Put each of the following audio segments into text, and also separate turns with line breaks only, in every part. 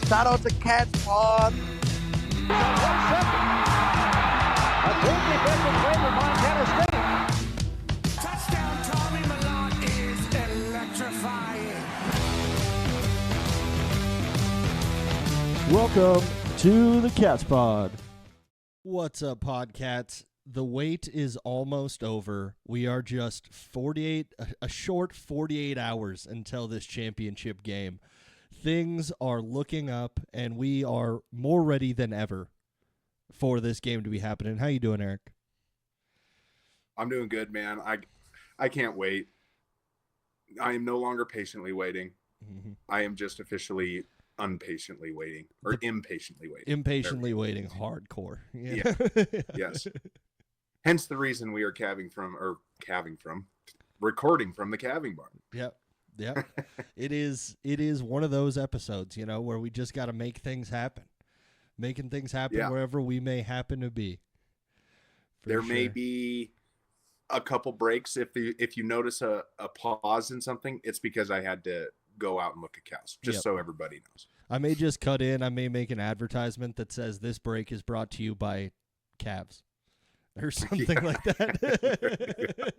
Shout out to Cats Pawd.
A good defensive play for Montana State.
Touchdown, Tommy Malone is electrifying.
Welcome to the Cats Pod. What's up, Podcats? The wait is almost over. We are just a short 48 hours until this championship game. Things are looking up, and we are more ready than ever for this game to be happening. How you doing, Eric?
I'm doing good, man. I can't wait. I am no longer patiently waiting.
Mm-hmm.
I am just officially impatiently waiting.
Impatiently waiting, hardcore.
Yeah. Yes. Hence the reason we are recording from the calving barn.
Yep. It is one of those episodes, where we just got to make things happen. Making things happen wherever we may happen to be.
There may be a couple breaks. If you notice a pause in something, it's because I had to go out and look at cows, so everybody knows. I
may just cut in. I may make an advertisement that says this break is brought to you by calves or something like that.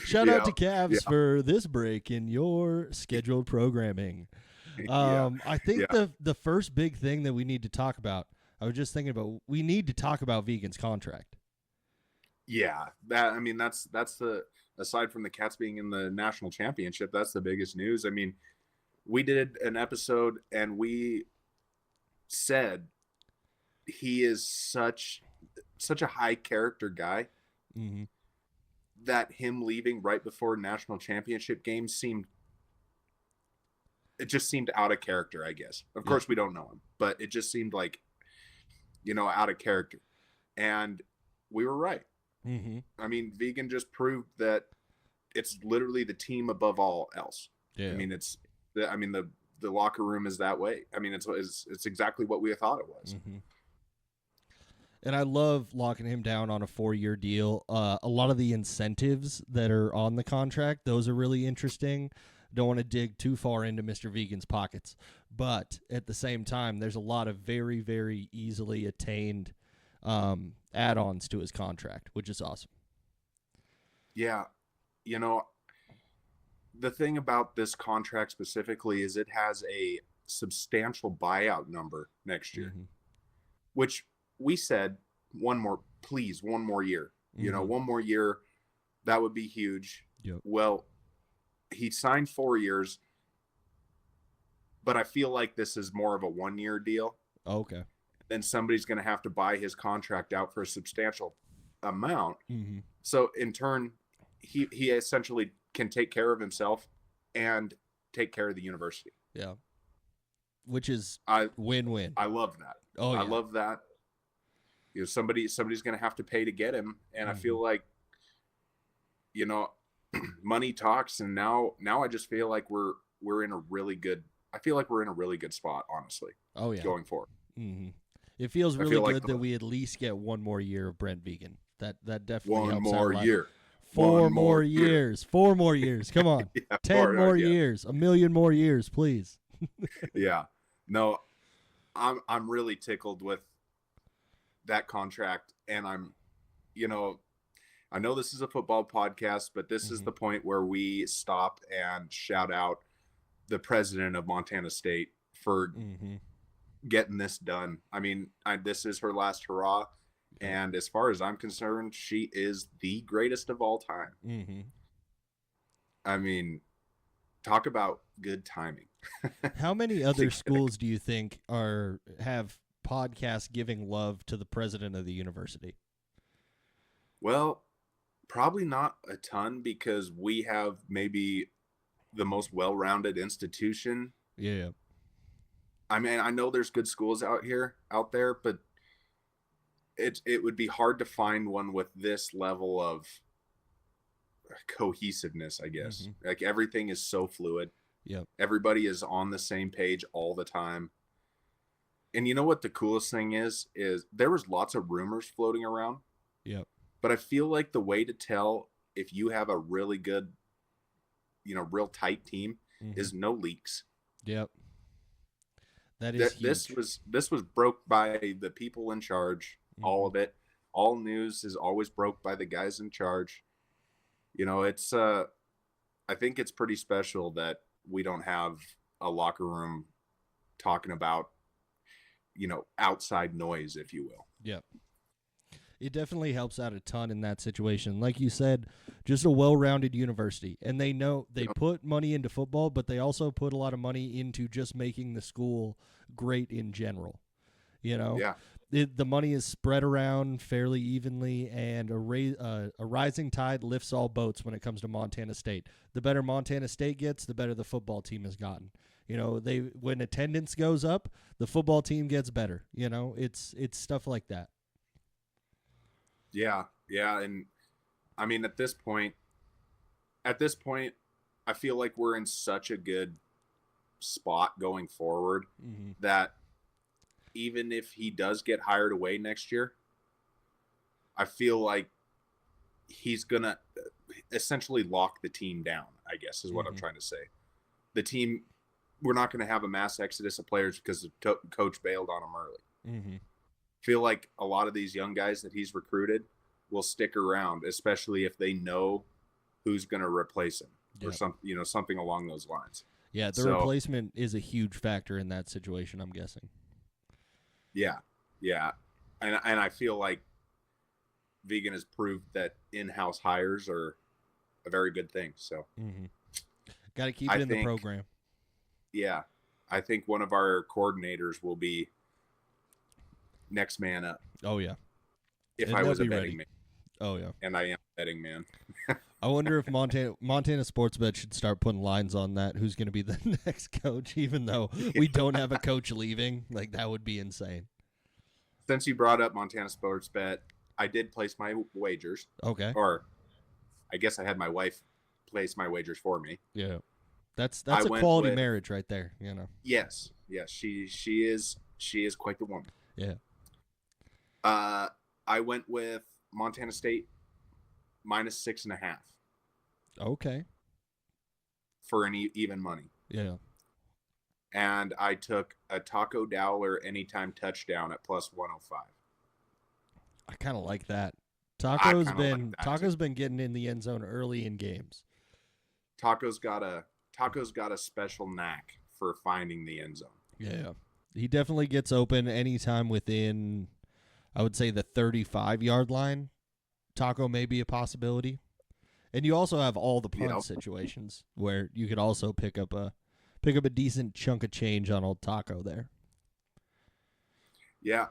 Shout out to calves for this break in your scheduled programming. I think the first big thing that we need to talk about, I was just thinking about, we need to talk about Vigen's contract.
Yeah, that's the, aside from the Cats being in the national championship, that's the biggest news. I mean, we did an episode and we said he is such a high character guy that him leaving right before national championship games seemed out of character, I guess. Of course, we don't know him, but it just seemed like, out of character. And we were right.
Mm-hmm.
I mean, Vigen just proved that it's literally the team above all else.
Yeah.
I mean, the locker room is that way. I mean, it's exactly what we thought it was.
Mm-hmm. And I love locking him down on a 4-year deal. A lot of the incentives that are on the contract, those are really interesting. Don't want to dig too far into Mr. Vigen's pockets. But at the same time, there's a lot of very, very easily attained add-ons to his contract, which is awesome.
Yeah. The thing about this contract specifically is it has a substantial buyout number next year, which we said one more year. One more year, that would be huge.
Yep.
Well, he signed 4 years, but I feel like this is more of a 1-year deal.
Okay.
Then somebody's going to have to buy his contract out for a substantial amount.
Mm-hmm.
So in turn, he essentially can take care of himself and take care of the university.
Yeah. Which is win-win.
I love that.
Oh, yeah.
I love that. Somebody's going to have to pay to get him. And I feel like, money talks. And now I just feel like we're in a really good spot, honestly.
Oh yeah.
Going forward.
Mm-hmm. It feels really good that we at least get one more year of Brent Vigen. That definitely helps out a lot. 4 more years. 4 more years. Come on. 10 more years. 1 million more years, please.
Yeah. No, I'm really tickled with that contract, and I know this is a football podcast, but this is the point where we stop and shout out the president of Montana State for getting this done. I mean, this is her last hurrah. And as far as I'm concerned, she is the greatest of all time.
Mm-hmm.
I mean, talk about good timing.
How many other schools do you think have podcasts giving love to the president of the university?
Well, probably not a ton, because we have maybe the most well-rounded institution.
Yeah.
I mean, I know there's good schools out there, but it would be hard to find one with this level of cohesiveness, I guess. Like, everything is so fluid.
Yep.
Everybody is on the same page all the time. And you know what the coolest thing is there was lots of rumors floating around.
Yep.
But I feel like the way to tell if you have a really good, real tight team is no leaks.
Yep. That is
This
huge.
was broke by the people in charge. All of it. All news is always broke by the guys in charge. It's I think it's pretty special that we don't have a locker room talking about outside noise, if you will.
Yep. It definitely helps out a ton in that situation. Like you said, just a well-rounded university. And they know they put money into football, but they also put a lot of money into just making the school great in general.
Yeah.
The money is spread around fairly evenly, and a rising tide lifts all boats when it comes to Montana State. The better Montana State gets, the better the football team has gotten. When attendance goes up, the football team gets better. It's stuff like that.
Yeah, and I mean at this point, I feel like we're in such a good spot going forward that even if he does get hired away next year, I feel like he's gonna essentially lock the team down, I guess is what I'm trying to say. The team, we're not going to have a mass exodus of players because the coach bailed on them early. Feel like a lot of these young guys that he's recruited will stick around, especially if they know who's going to replace him or something along those lines.
Yeah, the replacement is a huge factor in that situation, I'm guessing.
Yeah. And I feel like Vegan has proved that in-house hires are a very good thing. So
got to keep it in the program.
Yeah. I think one of our coordinators will be next man up.
Oh, yeah.
If I was a betting man.
Oh, yeah.
And I am a betting man.
I wonder if Montana Sportsbet should start putting lines on that. Who's going to be the next coach, even though we don't have a coach leaving? Like, that would be insane.
Since you brought up Montana Sportsbet, I did place my wagers.
Okay.
Or I guess I had my wife place my wagers for me.
Yeah. That's a quality marriage right there,
Yes. She is quite the woman.
Yeah.
I went with Montana State -6.5.
Okay.
For an even money.
Yeah.
And I took a Taco Dowler anytime touchdown at +105.
I kind of like that. Taco's been getting in the end zone early in games.
Taco's got a special knack for finding the end zone.
Yeah. He definitely gets open anytime within, I would say, the 35-yard line. Taco may be a possibility. And you also have all the punt situations where you could also pick up a decent chunk of change on old Taco there.
Yeah.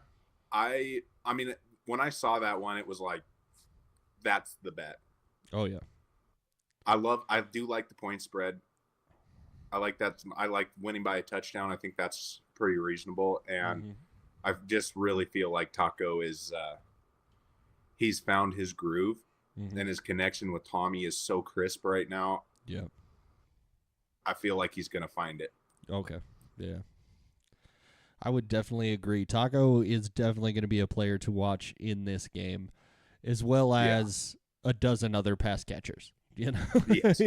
I mean, when I saw that one, it was like, that's the bet.
Oh, yeah.
I do like the point spread. I like that. I like winning by a touchdown. I think that's pretty reasonable. And I just really feel like Taco is, he's found his groove and his connection with Tommy is so crisp right now.
Yeah.
I feel like he's going to find it.
Okay. Yeah. I would definitely agree. Taco is definitely going to be a player to watch in this game, as well as a dozen other pass catchers,
Yes.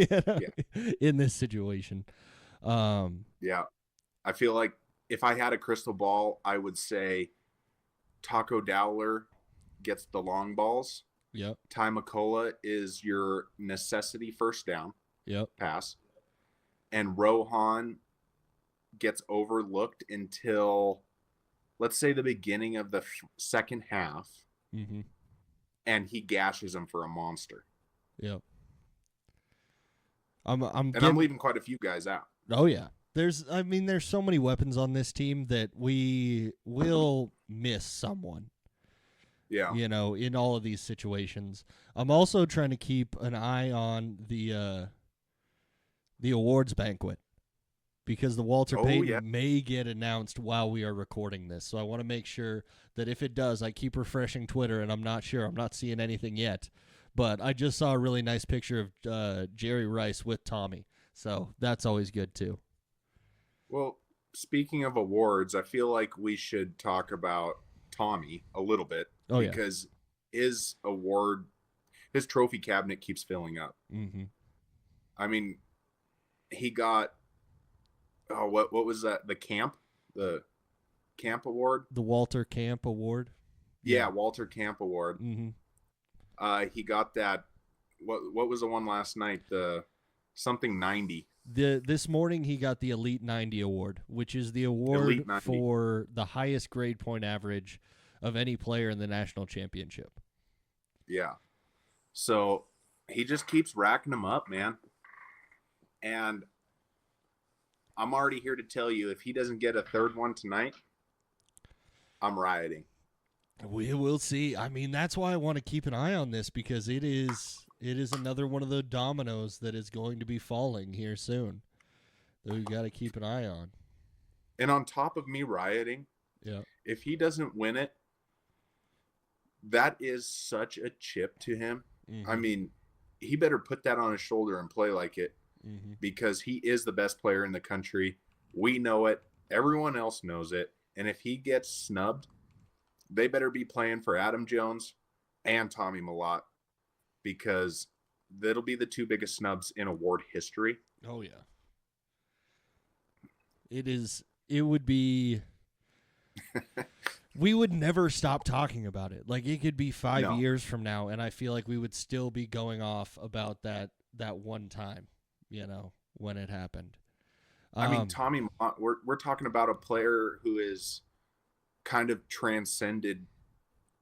in this situation.
Yeah. I feel like if I had a crystal ball, I would say Taco Dowler gets the long balls.
Yep.
Ty McCullough is your necessity first down pass. And Rohan gets overlooked until, let's say, the beginning of the second half. And he gashes him for a monster.
Yep.
I'm leaving quite a few guys out.
Oh, yeah. There's so many weapons on this team that we will miss someone.
Yeah.
In all of these situations. I'm also trying to keep an eye on the awards banquet because the Walter Payton may get announced while we are recording this. So I want to make sure that if it does, I keep refreshing Twitter, and I'm not sure. I'm not seeing anything yet. But I just saw a really nice picture of Jerry Rice with Tommy. So that's always good, too.
Well, speaking of awards, I feel like we should talk about Tommy a little bit.
Oh,
because his trophy cabinet keeps filling up. I mean, he got, what was that? The camp the Camp Award.
The Walter Camp Award.
Yeah, Walter Camp Award.
Mm-hmm.
He got that. What was the one last night? The something 90.
This morning he got the Elite 90 award, which is the award for the highest grade point average of any player in the national championship.
Yeah. So he just keeps racking them up, man. And I'm already here to tell you, if he doesn't get a third one tonight, I'm rioting.
We will see. I mean, that's why I want to keep an eye on this, because it is another one of the dominoes that is going to be falling here soon that we've got to keep an eye on.
And on top of me rioting, if he doesn't win it, that is such a chip to him. Mm-hmm. I mean, he better put that on his shoulder and play like it, because he is the best player in the country. We know it. Everyone else knows it. And if he gets snubbed, they better be playing for Adam Jones and Tommy Mellott, because that'll be the two biggest snubs in award history.
Oh, yeah. It would be... We would never stop talking about it. Like, it could be 5 years from now, and I feel like we would still be going off about that one time, when it happened.
I mean, Tommy Mellott, we're talking about a player who is kind of transcended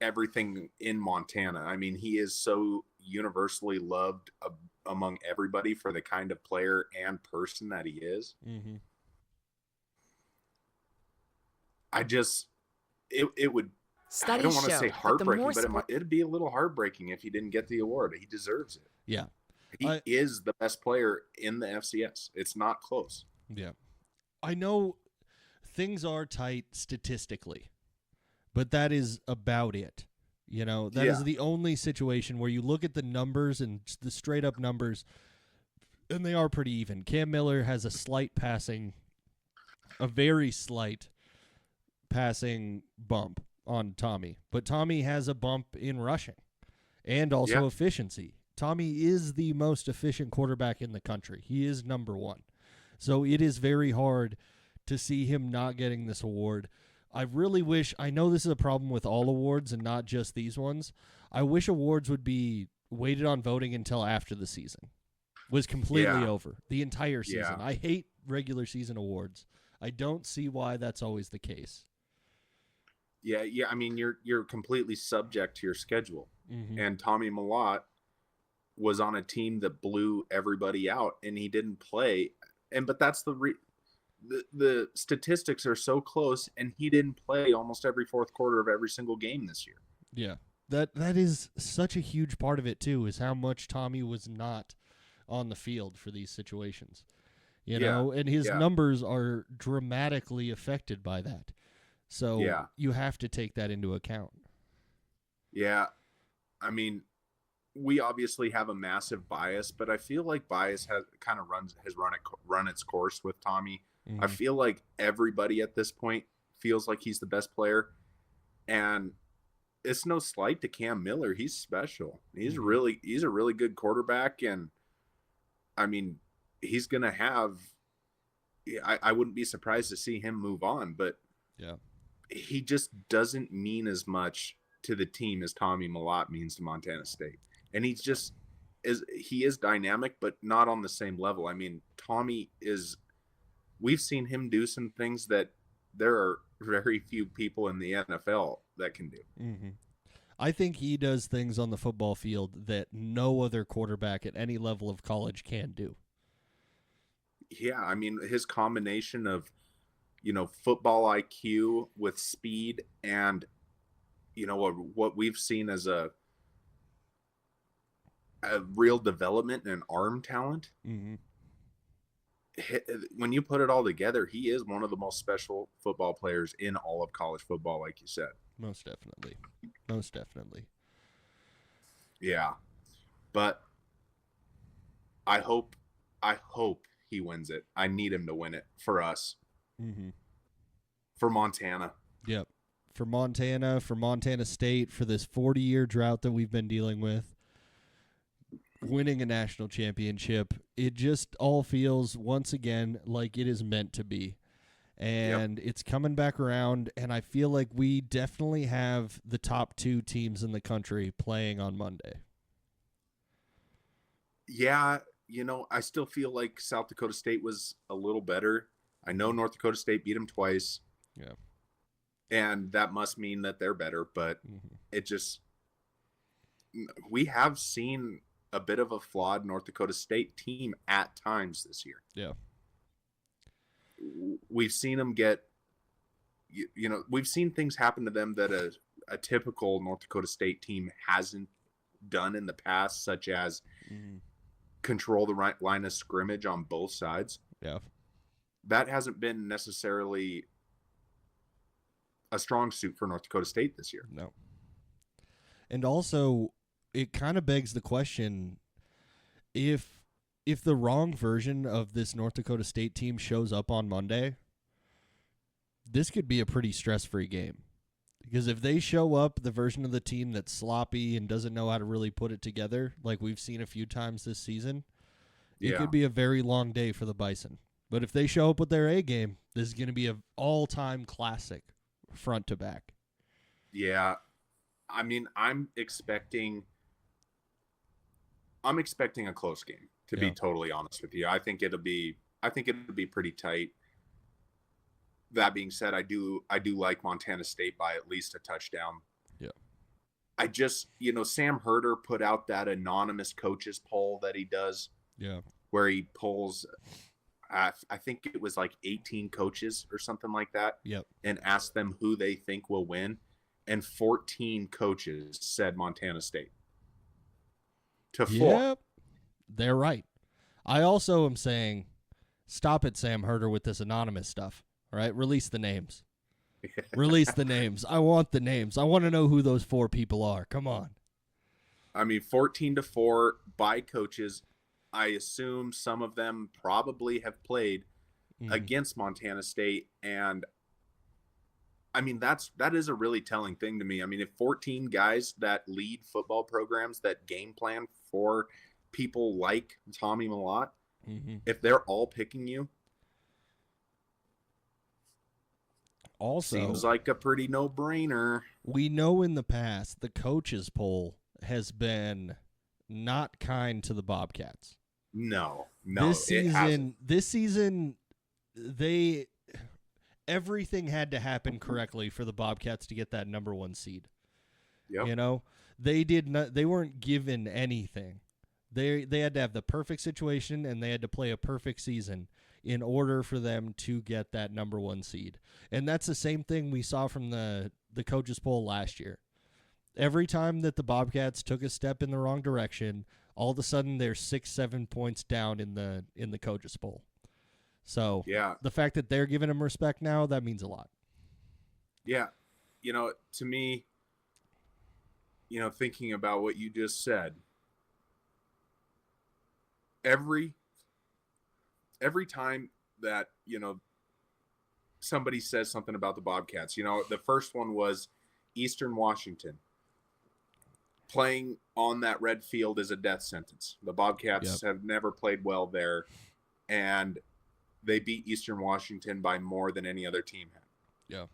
everything in Montana. I mean, he is so universally loved among everybody for the kind of player and person that he is.
Mm-hmm.
It would,
Studies
I don't want to say heartbreaking, but it'd be a little heartbreaking if he didn't get the award. He deserves it.
Yeah.
He is the best player in the FCS. It's not close.
Yeah. I know things are tight statistically, but that is about it. That is the only situation where you look at the numbers and the straight up numbers, and they are pretty even. Cam Miller has a very slight passing bump on Tommy, but Tommy has a bump in rushing and also efficiency. Tommy is the most efficient quarterback in the country. He is number one. So it is very hard to see him not getting this award. I really wish, I know this is a problem with all awards and not just these ones. I wish awards would be weighted on voting until after the season was completely over, the entire season. I hate regular season awards. I don't see why that's always the case.
Yeah. I mean, you're completely subject to your schedule.
Mm-hmm.
And Tommy Mellott was on a team that blew everybody out, and he didn't play. But that's the statistics are so close, and he didn't play almost every fourth quarter of every single game this year.
Yeah. That is such a huge part of it too, is how much Tommy was not on the field for these situations. And his numbers are dramatically affected by that. So you have to take that into account.
Yeah. I mean, we obviously have a massive bias, but I feel like bias has run its course with Tommy. Mm-hmm. I feel like everybody at this point feels like he's the best player, and it's no slight to Cam Miller. He's special. He's a really good quarterback, and I mean, he's gonna have. I wouldn't be surprised to see him move on, but he just doesn't mean as much to the team as Tommy Mellott means to Montana State. And he is dynamic, but not on the same level. I mean, Tommy we've seen him do some things that there are very few people in the NFL that can do.
Mm-hmm. I think he does things on the football field that no other quarterback at any level of college can do.
Yeah, I mean, his combination of, football IQ with speed and, what we've seen as a real development and arm talent.
Mm-hmm.
When you put it all together, he is one of the most special football players in all of college football, like you said.
Most definitely.
Yeah. But I hope he wins it. I need him to win it for us.
Mm-hmm.
For Montana.
Yep. For Montana State, for this 40-year drought that we've been dealing with. Winning a national championship, it just all feels once again like it is meant to be. And it's coming back around, and I feel like we definitely have the top 2 teams in the country playing on Monday.
Yeah, I still feel like South Dakota State was a little better. I know North Dakota State beat them twice.
Yeah.
And that must mean that they're better, but we have seen a bit of a flawed North Dakota State team at times this year.
Yeah.
We've seen them get, we've seen things happen to them that a typical North Dakota State team hasn't done in the past, such as control the right line of scrimmage on both sides.
Yeah.
That hasn't been necessarily a strong suit for North Dakota State this year.
No. And also, it kind of begs the question, if the wrong version of this North Dakota State team shows up on Monday, this could be a pretty stress-free game. Because if they show up the version of the team that's sloppy and doesn't know how to really put it together, like we've seen a few times this season, it could be a very long day for the Bison. But if they show up with their A game, this is going to be an all-time classic front to back. Yeah.
I mean, I'm expecting a close game, to be totally honest with you. I think it'll be pretty tight. That being said, I do like Montana State by at least a touchdown.
Yeah.
I just, Sam Herder put out that anonymous coaches poll that he does.
Yeah.
Where he polls, I think it was like 18 coaches or something like that.
Yep.
And asks them who they think will win. And 14 coaches said Montana State. To 4.
Yep. They're right. I also am saying, stop it, Sam Herder, with this anonymous stuff. All right? Release the names. Release the names. I want the names. I want to know who those 4 people are. Come on.
I mean, 14-4 by coaches. I assume some of them probably have played against Montana State. And, I mean, that is a really telling thing to me. I mean, if 14 guys that lead football programs that game plan for people like Tommy Mellott, if they're all picking you,
also
seems like a pretty no-brainer.
We know in the past the coaches poll has been not kind to the Bobcats.
No,
This season, everything had to happen correctly for the Bobcats to get that number 1 seed.
Yep.
They weren't given anything. They had to have the perfect situation, and they had to play a perfect season in order for them to get that number 1 seed. And that's the same thing we saw from the coaches poll last year. Every time that the Bobcats took a step in the wrong direction, all of a sudden they're 6-7 points down in the coaches poll. So the fact that they're giving them respect now, that means a lot. Yeah.
To me, thinking about what you just said, every time that, somebody says something about the Bobcats, the first one was Eastern Washington. Playing on that red field is a death sentence. The Bobcats have never played well there, and they beat Eastern Washington by more than any other team had.
Yeah.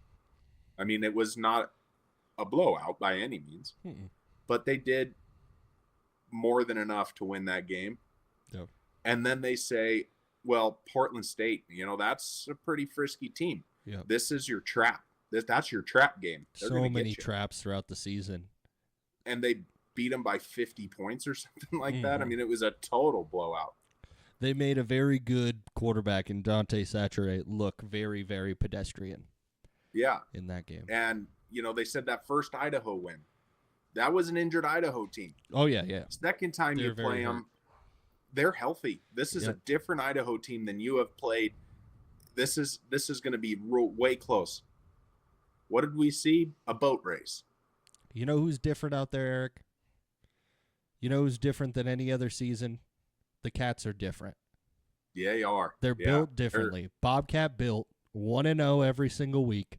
I mean, it was not a blowout by any means, but they did more than enough to win that game.
Yeah.
And then they say, well, Portland State, that's a pretty frisky team.
Yeah.
This is your trap. That's your trap game. They're
so many traps throughout the season.
And they beat them by 50 points or something like that. I mean, it was a total blowout.
They made a very good quarterback in Dante Satcheret look very, very pedestrian.
Yeah.
In that game.
And, they said that first Idaho win. That was an injured Idaho team.
Oh, yeah, yeah.
Second time you play them, they're healthy. This is a different Idaho team than you have played. This is going to be way close. What did we see? A boat race.
You know who's different out there, Eric? You know who's different than any other season? The Cats are different.
Yeah, they are.
They're built differently. Bobcat built 1-0 every single week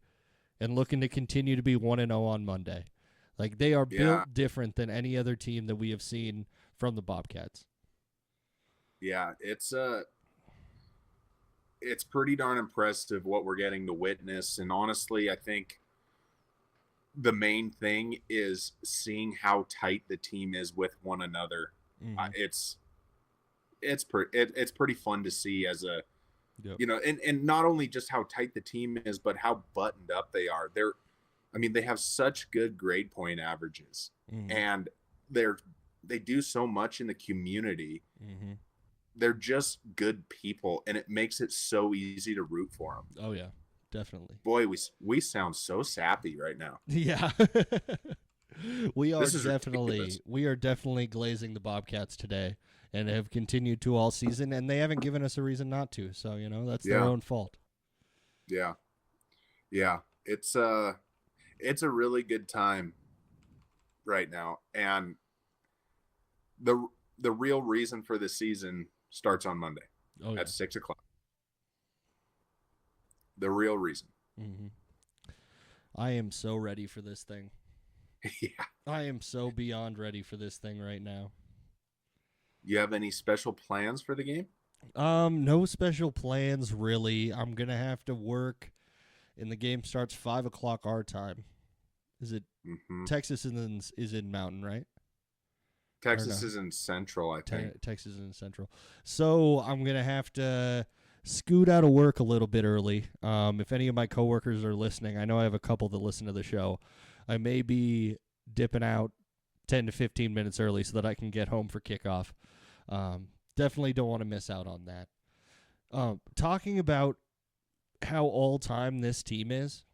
and looking to continue to be 1-0 on Monday. Like, they are built different than any other team that we have seen from the Bobcats.
Yeah, it's it's pretty darn impressive what we're getting to witness. And honestly, I think the main thing is seeing how tight the team is with one another.
Mm-hmm.
It's pretty fun to see as a,
Yep.
you know, and not only just how tight the team is, but how buttoned up they are. They have such good grade point averages,
Mm-hmm.
and they do so much in the community.
Mm-hmm.
They're just good people, and it makes it so easy to root for them.
Oh yeah, definitely.
Boy, we sound so sappy right now.
Yeah. we are
Ridiculous.
definitely glazing the Bobcats today, and have continued to all season, and they haven't given us a reason not to. So that's their own fault.
Yeah. It's a really good time right now, and the real reason for the season starts on Monday at 6:00. The real reason.
Mm-hmm. I am so ready for this thing.
Yeah.
I am so beyond ready for this thing right now.
You have any special plans for the game?
No special plans really. I'm gonna have to work, and the game starts 5:00 our time. Is it?
Mm-hmm.
Texas is in Mountain, right?
Texas is in Central, I think.
Texas is in Central. So I'm going to have to scoot out of work a little bit early. If any of my coworkers are listening, I know I have a couple that listen to the show. I may be dipping out 10 to 15 minutes early so that I can get home for kickoff. Definitely don't want to miss out on that. Talking about how all-time this team is,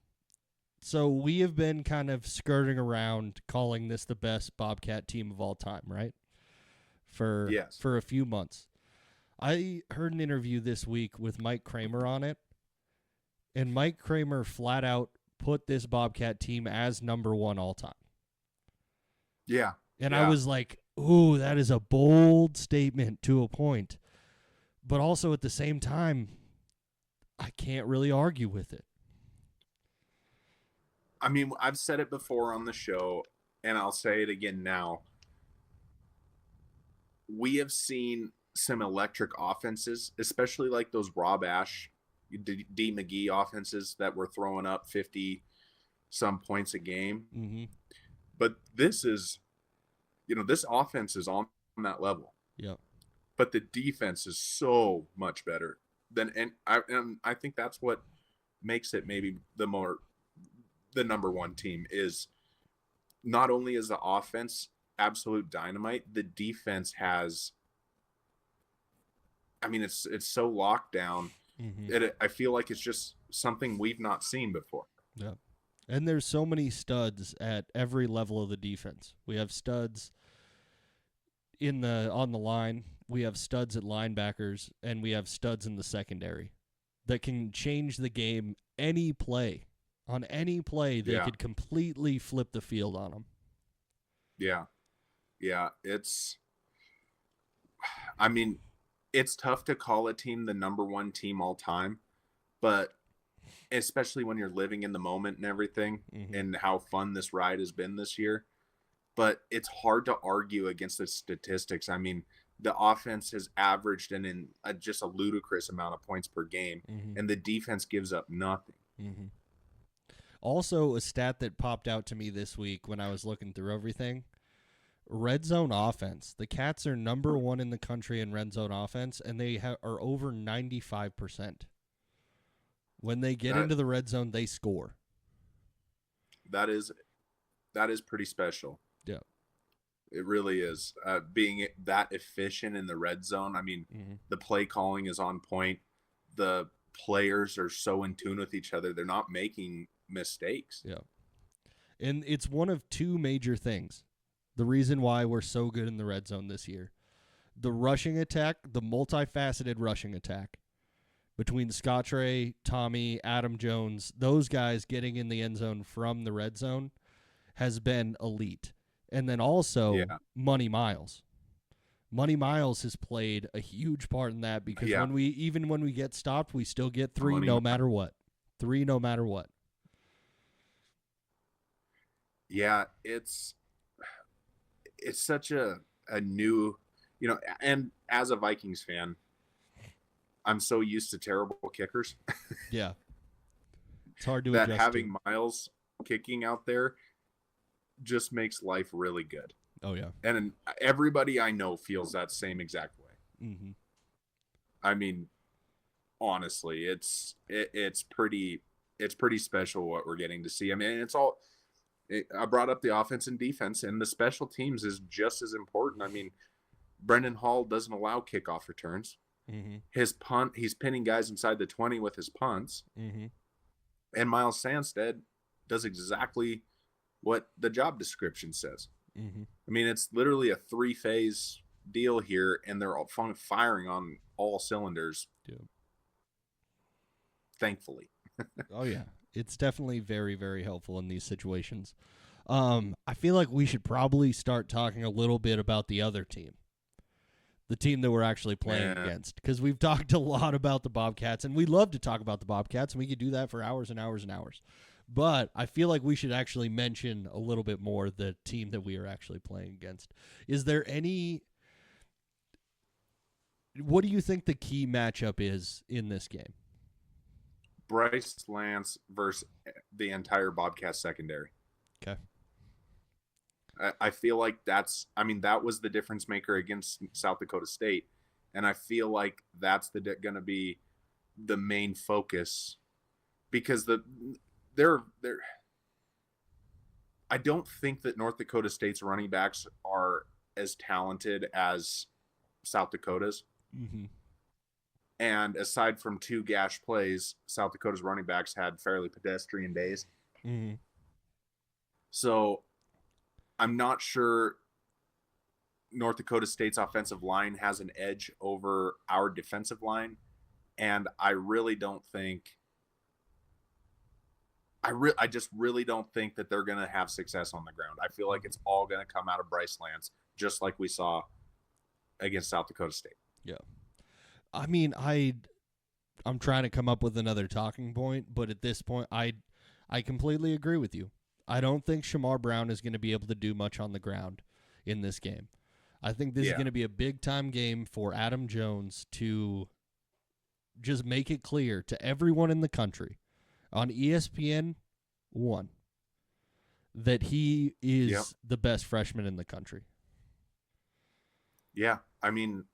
so we have been kind of skirting around calling this the best Bobcat team of all time, right? For a few months. I heard an interview this week with Mike Kramer on it, and Mike Kramer flat out put this Bobcat team as number one all time.
Yeah.
And I was like, ooh, that is a bold statement to a point. But also at the same time, I can't really argue with it.
I mean, I've said it before on the show, and I'll say it again now. We have seen some electric offenses, especially like those Rob Ash, D. McGee offenses that were throwing up 50-some points a game.
Mm-hmm.
But this is, this offense is on that level.
Yeah.
But the defense is so much better and I think that's what makes it maybe the number one team is not only is the offense absolute dynamite, the defense has, it's so locked down.
Mm-hmm.
I feel like it's just something we've not seen before.
Yeah. And there's so many studs at every level of the defense. We have studs on the line, we have studs at linebackers, and we have studs in the secondary that can change the game any play. On any play, they could completely flip the field on them.
Yeah. Yeah, it's tough to call a team the number one team all time, but especially when you're living in the moment and everything, mm-hmm. and how fun this ride has been this year. But it's hard to argue against the statistics. I mean, the offense has averaged in just a ludicrous amount of points per game, mm-hmm. and the defense gives up nothing.
Mm-hmm. Also, a stat that popped out to me this week when I was looking through everything, red zone offense. The Cats are number one in the country in red zone offense, and they are over 95%. When they get into the red zone, they score.
That is pretty special.
Yeah.
It really is. Being that efficient in the red zone, mm-hmm. the play calling is on point. The players are so in tune with each other. They're not making mistakes.
Yeah. And it's one of two major things. The reason why we're so good in the red zone this year. The rushing attack, the multifaceted rushing attack between Scottre, Tommy, Adam Jones, those guys getting in the end zone from the red zone has been elite. And then also Money Miles. Money Miles has played a huge part in that because when we get stopped, we still get three no matter what. Three no matter what.
Yeah, it's such a new, and as a Vikings fan, I'm so used to terrible kickers
Yeah. It's hard to
that
adjust
having
to.
Miles kicking out there just makes life really good.
Oh, yeah.
And everybody I know feels that same exact way.
Mm-hmm.
I mean, honestly, it's pretty special what we're getting to see. I mean, I brought up the offense and defense, and the special teams is just as important. I mean, Brendan Hall doesn't allow kickoff returns.
Mm-hmm.
His punt, he's pinning guys inside the 20 with his punts.
Mm-hmm.
And Miles Sandstead does exactly what the job description says.
Mm-hmm.
I mean, it's literally a 3-phase deal here, and they're all firing on all cylinders.
Yeah.
Thankfully.
Oh, yeah. It's definitely very, very helpful in these situations. I feel like we should probably start talking a little bit about the other team. The team that we're actually playing against. Because we've talked a lot about the Bobcats, and we love to talk about the Bobcats, and we could do that for hours and hours and hours. But I feel like we should actually mention a little bit more the team that we are actually playing against. Is there any... What do you think the key matchup is in this game?
Bryce Lance versus the entire Bobcat secondary.
Okay.
I feel like that was the difference maker against South Dakota State. And I feel like that's going to be the main focus, because I don't think that North Dakota State's running backs are as talented as South Dakota's.
Mm-hmm.
And aside from 2 gash plays, South Dakota's running backs had fairly pedestrian days.
Mm-hmm.
So I'm not sure North Dakota State's offensive line has an edge over our defensive line. And I really don't think I just really don't think that they're going to have success on the ground. I feel like it's all going to come out of Bryce Lance, just like we saw against South Dakota State.
Yeah. I mean, I'm trying to come up with another talking point, but at this point, I completely agree with you. I don't think Shamar Brown is going to be able to do much on the ground in this game. I think this is going to be a big-time game for Adam Jones to just make it clear to everyone in the country on ESPN 1 that he is the best freshman in the country.
Yeah, I mean,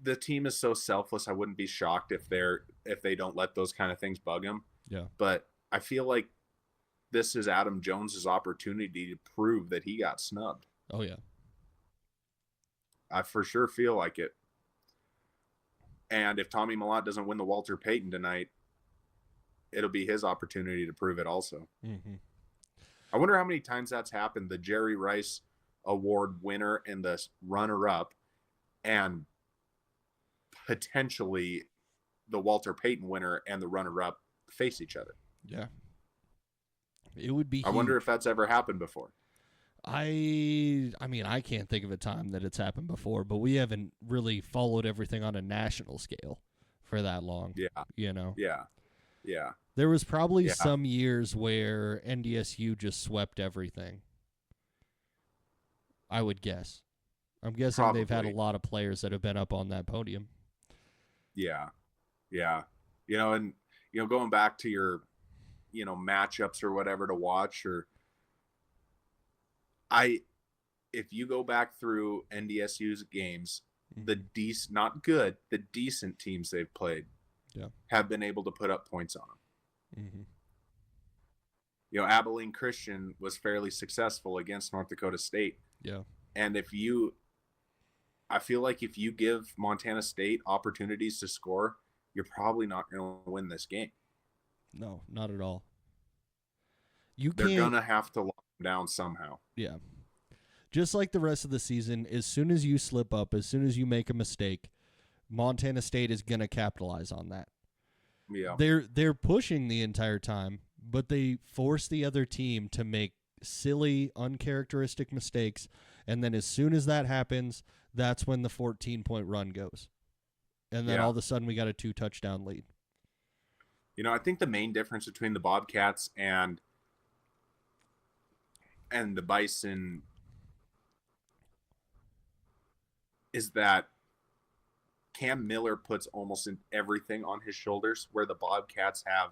the team is so selfless. I wouldn't be shocked if they don't let those kind of things bug him.
Yeah.
But I feel like this is Adam Jones's opportunity to prove that he got snubbed.
Oh yeah.
I for sure feel like it. And if Tommy Mellott doesn't win the Walter Payton tonight, it'll be his opportunity to prove it also.
Mm-hmm.
I wonder how many times that's happened. The Jerry Rice Award winner and the runner-up, and potentially the Walter Payton winner and the runner-up face each other.
Yeah. It would be
I wonder if that's ever happened before.
I mean, I can't think of a time that it's happened before, but we haven't really followed everything on a national scale for that long.
Yeah.
You know?
Yeah. Yeah.
There was probably some years where NDSU just swept everything. I would guess. I'm guessing they've had a lot of players that have been up on that podium.
Yeah. Yeah. And going back to your, matchups or whatever to watch, or if you go back through NDSU's games, the decent teams they've played have been able to put up points on them.
Mm-hmm.
Abilene Christian was fairly successful against North Dakota State.
Yeah.
And I feel like if you give Montana State opportunities to score, you're probably not going to win this game.
No, not at all.
They're going to have to lock them down somehow.
Yeah. Just like the rest of the season, as soon as you slip up, as soon as you make a mistake, Montana State is going to capitalize on that.
Yeah.
They're pushing the entire time, but they force the other team to make silly, uncharacteristic mistakes, and then as soon as that happens, that's when the 14-point run goes. And then all of a sudden we got a 2-touchdown lead.
I think the main difference between the Bobcats and the Bison is that Cam Miller puts almost everything on his shoulders, where the Bobcats have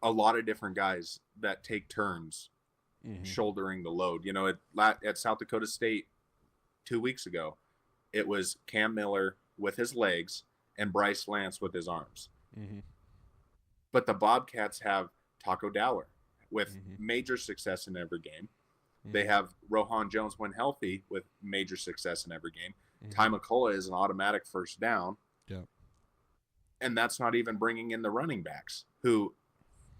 a lot of different guys that take turns shouldering the load. You know, at South Dakota State 2 weeks ago, it was Cam Miller with his legs and Bryce Lance with his arms. But the Bobcats have Taco Dowler with major success in every game. They have Rohan Jones, when healthy, with major success in every game. Ty McCullough is an automatic first down.
Yeah.
And that's not even bringing in the running backs, who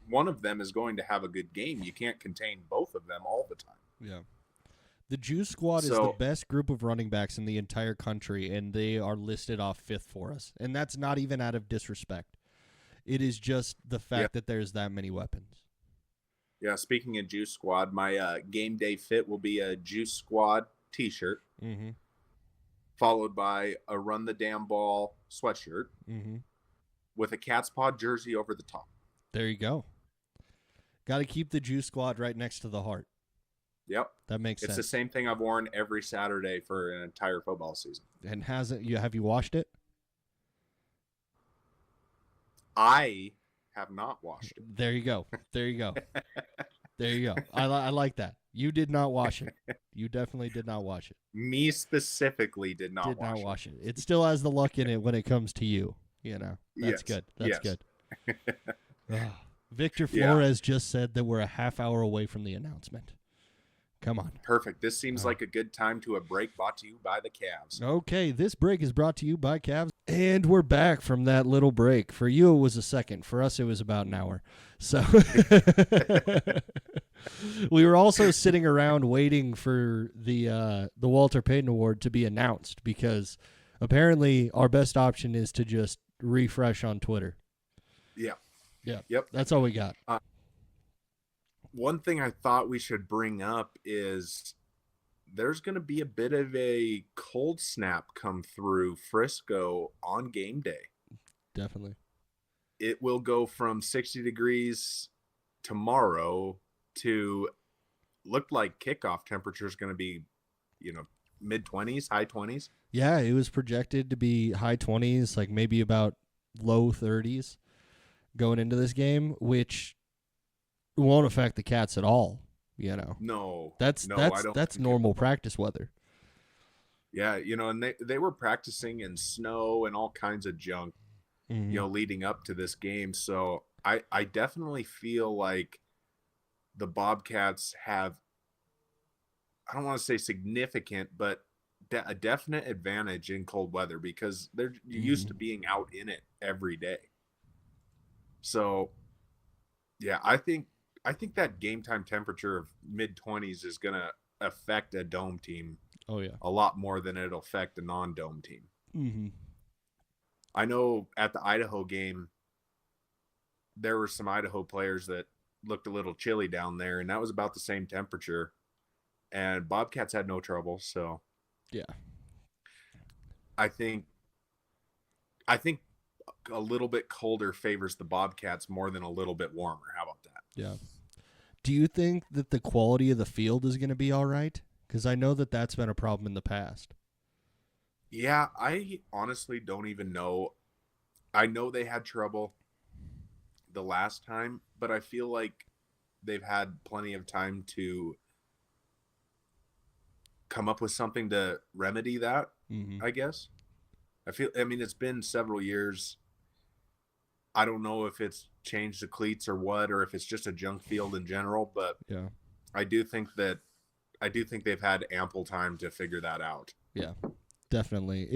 one of them is going to have a good game. You can't contain both of them all the time.
Yeah. The Juice Squad is the best group of running backs in the entire country, and they are listed off fifth for us. And that's not even out of disrespect. It is just the fact that there's that many weapons.
Yeah, speaking of Juice Squad, my game day fit will be a Juice Squad t-shirt, followed by a Run the Damn Ball sweatshirt with a Cat's Paw jersey over the top.
There you go. Got to keep the Juice Squad right next to the heart.
Yep.
That makes sense.
It's the same thing I've worn every Saturday for an entire football season.
And have you washed it?
I have not washed it.
There you go. There you go. There you go. I like that. You did not wash it. You definitely did not wash it.
Me specifically did not
wash it. It still has the luck in it when it comes to you. You know, that's good. That's good. Victor Flores just said that we're a half hour away from the announcement. Come on.
Perfect. This seems like a good time to a break brought to you by the Cavs.
Okay, this break is brought to you by Cavs. And we're back from that little break. For you, it was a second. For us, it was about an hour. So we were also sitting around waiting for the Walter Payton Award to be announced, because apparently our best option is to just refresh on Twitter.
Yeah.
Yeah.
Yep.
That's all we got.
One thing I thought we should bring up is there's going to be a bit of a cold snap come through Frisco on game day.
Definitely.
It will go from 60 degrees tomorrow to looked like kickoff temperature is going to be, mid-20s, high 20s.
Yeah, it was projected to be high 20s, like maybe about low 30s going into this game, which won't affect the Cats at all.
No,
that's normal practice weather.
Yeah, and they were practicing in snow and all kinds of junk, leading up to this game. So I definitely feel like the Bobcats have, I don't want to say significant, but a definite advantage in cold weather, because they're used to being out in it every day. So, yeah, I think that game time temperature of mid-20s is going to affect a dome team a lot more than it'll affect a non-dome team.
Mm-hmm.
I know at the Idaho game, there were some Idaho players that looked a little chilly down there, and that was about the same temperature. And Bobcats had no trouble, so
yeah.
I think a little bit colder favors the Bobcats more than a little bit warmer. How about that?
Yeah. Do you think that the quality of the field is going to be all right? Because I know that that's been a problem in the past.
Yeah, I honestly don't even know. I know they had trouble the last time, but I feel like they've had plenty of time to come up with something to remedy that, I guess. It's been several years. I don't know if it's changed the cleats or what, or if it's just a junk field in general, but
yeah,
I do think they've had ample time to figure that out.
Yeah, definitely.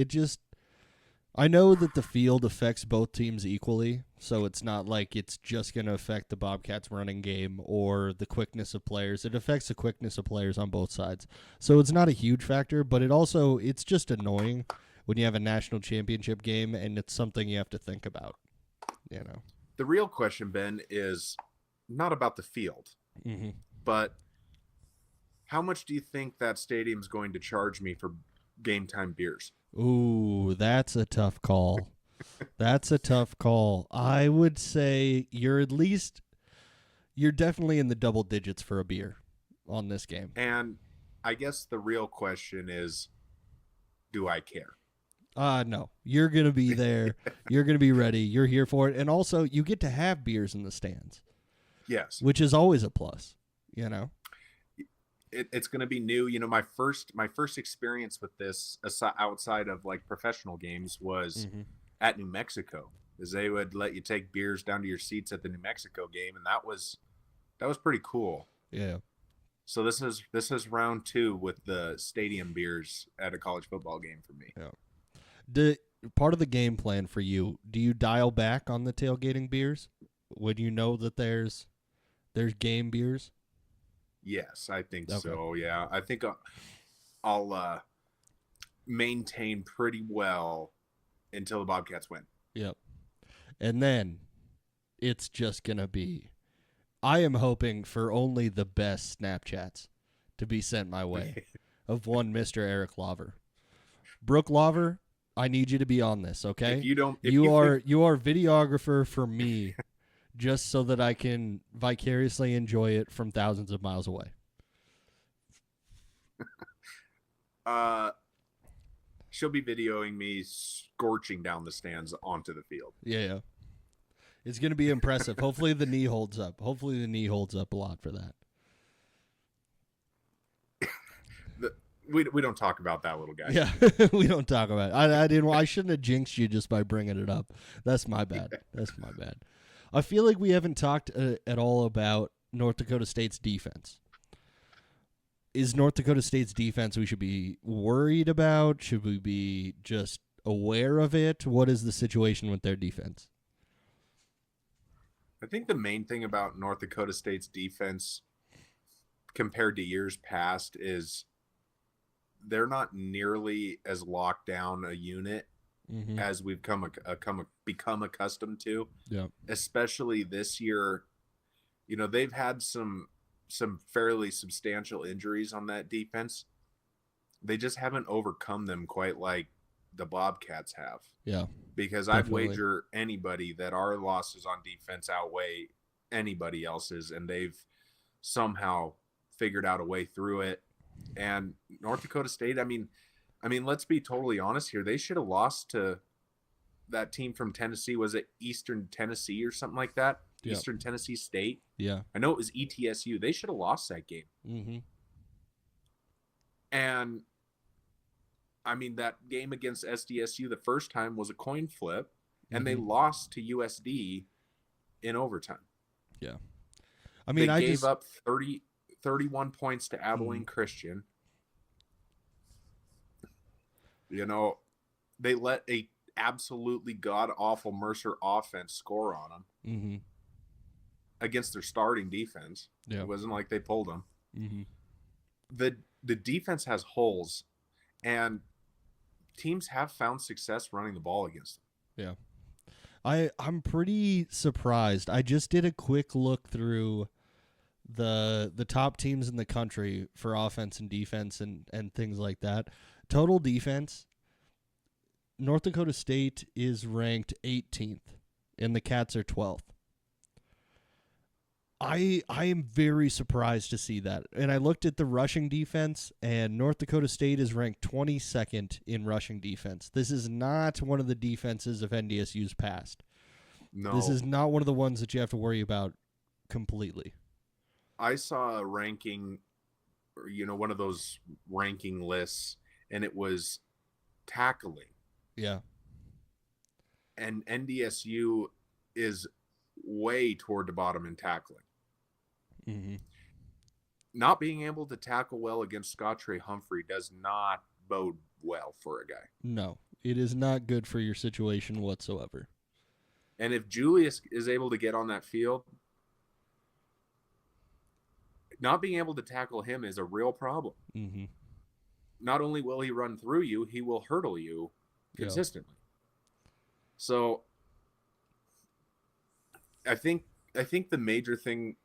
I know that the field affects both teams equally, so it's not like it's just going to affect the Bobcats running game or the quickness of players. It affects the quickness of players on both sides. So it's not a huge factor, but it's just annoying when you have a national championship game and it's something you have to think about,
The real question, Ben, is not about the field, but how much do you think that stadium's going to charge me for game time beers?
Ooh, that's a tough call. That's a tough call. I would say you're definitely in the double digits for a beer on this game.
And I guess the real question is, do I care?
No, you're going to be there. You're going to be ready. You're here for it. And also, you get to have beers in the stands.
Yes.
Which is always a plus, you know?
It's going to be new. You know, my first experience with this outside of like professional games was at New Mexico, is they would let you take beers down to your seats at the New Mexico game. And that was pretty cool.
Yeah.
So this is round 2 with the stadium beers at a college football game for me.
Yeah. Part of the game plan for you, do you dial back on the tailgating beers when you know that there's game beers?
Yes, I think
Okay.
so. Yeah, I think I'll maintain pretty well until the Bobcats win.
Yep. And then it's just going to be, I am hoping for only the best Snapchats to be sent my way of one Mr. Eric Lover. Brooke Lover, I need you to be on this, okay? You are videographer for me, just so that I can vicariously enjoy it from thousands of miles away.
She'll be videoing me scorching down the stands onto the field.
Yeah. It's going to be impressive. Hopefully the knee holds up. Hopefully the knee holds up a lot for that.
We don't talk about that little guy.
Yeah, we don't talk about it. I shouldn't have jinxed you just by bringing it up. That's my bad. That's my bad. I feel like we haven't talked at all about North Dakota State's defense. Is North Dakota State's defense we should be worried about? Should we be just aware of it? What is the situation with their defense?
I think the main thing about North Dakota State's defense compared to years past is they're not nearly as locked down a unit as we've become accustomed to.
Yeah.
Especially this year, you know, they've had some fairly substantial injuries on that defense. They just haven't overcome them quite like the Bobcats have.
Yeah.
Because
definitely.
I'd wager anybody that our losses on defense outweigh anybody else's, and they've somehow figured out a way through it. And North Dakota State, I mean, let's be totally honest here. They should have lost to that team from Tennessee. Was it Eastern Tennessee or something like that?
Yep.
Eastern Tennessee State.
Yeah.
I know it was ETSU. They should have lost that game.
Mm-hmm.
And I mean, that game against SDSU the first time was a coin flip, and they lost to USD in overtime.
Yeah. I mean,
they gave up 31 points to Abilene Christian. You know, they let a absolutely god-awful Mercer offense score on them against their starting defense.
Yeah.
It wasn't like they pulled them.
Mm-hmm.
The defense has holes, and teams have found success running the ball against them.
Yeah. I'm pretty surprised. I just did a quick look through the top teams in the country for offense and defense and things like that. Total defense, North Dakota State is ranked 18th, and the Cats are 12th. I am very surprised to see that. And I looked at the rushing defense, and North Dakota State is ranked 22nd in rushing defense. This is not one of the defenses of NDSU's past.
No.
This is not one of the ones that you have to worry about completely.
I saw a ranking, or, you know, one of those ranking lists, and it was tackling.
Yeah.
And NDSU is way toward the bottom in tackling.
Mm-hmm.
Not being able to tackle well against Scottrey Humphrey does not bode well for a guy.
No, it is not good for your situation whatsoever.
And if Julius is able to get on that field, not being able to tackle him is a real problem.
Mm-hmm.
Not only will he run through you, he will hurdle you consistently. So I think the major thing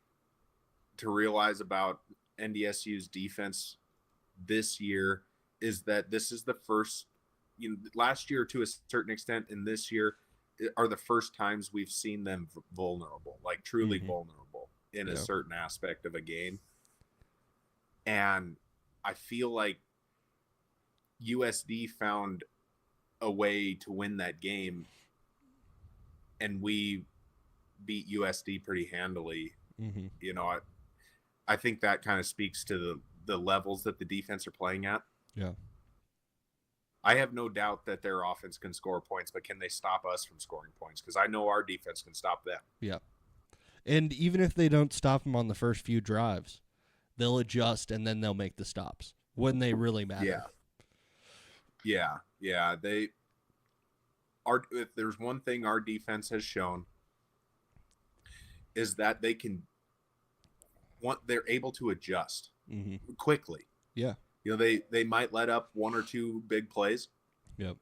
to realize about NDSU's defense this year is that this is the first, you know, last year to a certain extent and this year are the first times we've seen them vulnerable, like truly vulnerable in a certain aspect of a game. And I feel like USD found a way to win that game, and we beat USD pretty handily.
Mm-hmm.
You know, I think that kind of speaks to the levels that the defense are playing at.
Yeah.
I have no doubt that their offense can score points, but can they stop us from scoring points? Because I know our defense can stop them.
Yeah. And even if they don't stop them on the first few drives, they'll adjust and then they'll make the stops when they really matter.
Yeah. If there's one thing our defense has shown is that they're able to adjust quickly.
Yeah.
You know, they might let up one or two big plays.
Yep.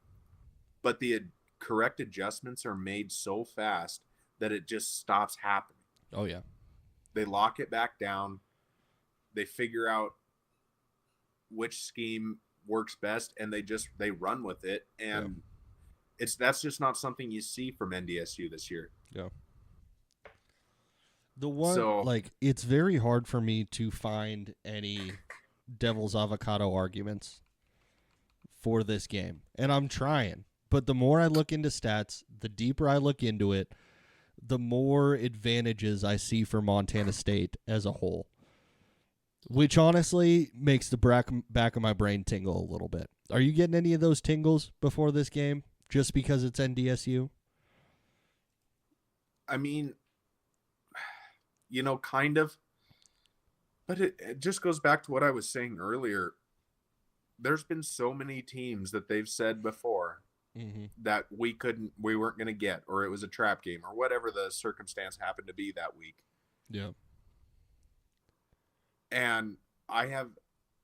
But the correct adjustments are made so fast that it just stops happening.
Oh, yeah.
They lock it back down. They figure out which scheme works best, and they run with it. And that's just not something you see from NDSU this year.
Yeah. It's very hard for me to find any devil's avocado arguments for this game. And I'm trying. But the more I look into stats, the deeper I look into it, the more advantages I see for Montana State as a whole. Which honestly makes the back of my brain tingle a little bit. Are you getting any of those tingles before this game just because it's NDSU?
I mean, you know, kind of. But it just goes back to what I was saying earlier. There's been so many teams that they've said before that we weren't going to get, or it was a trap game, or whatever the circumstance happened to be that week.
Yeah.
And I have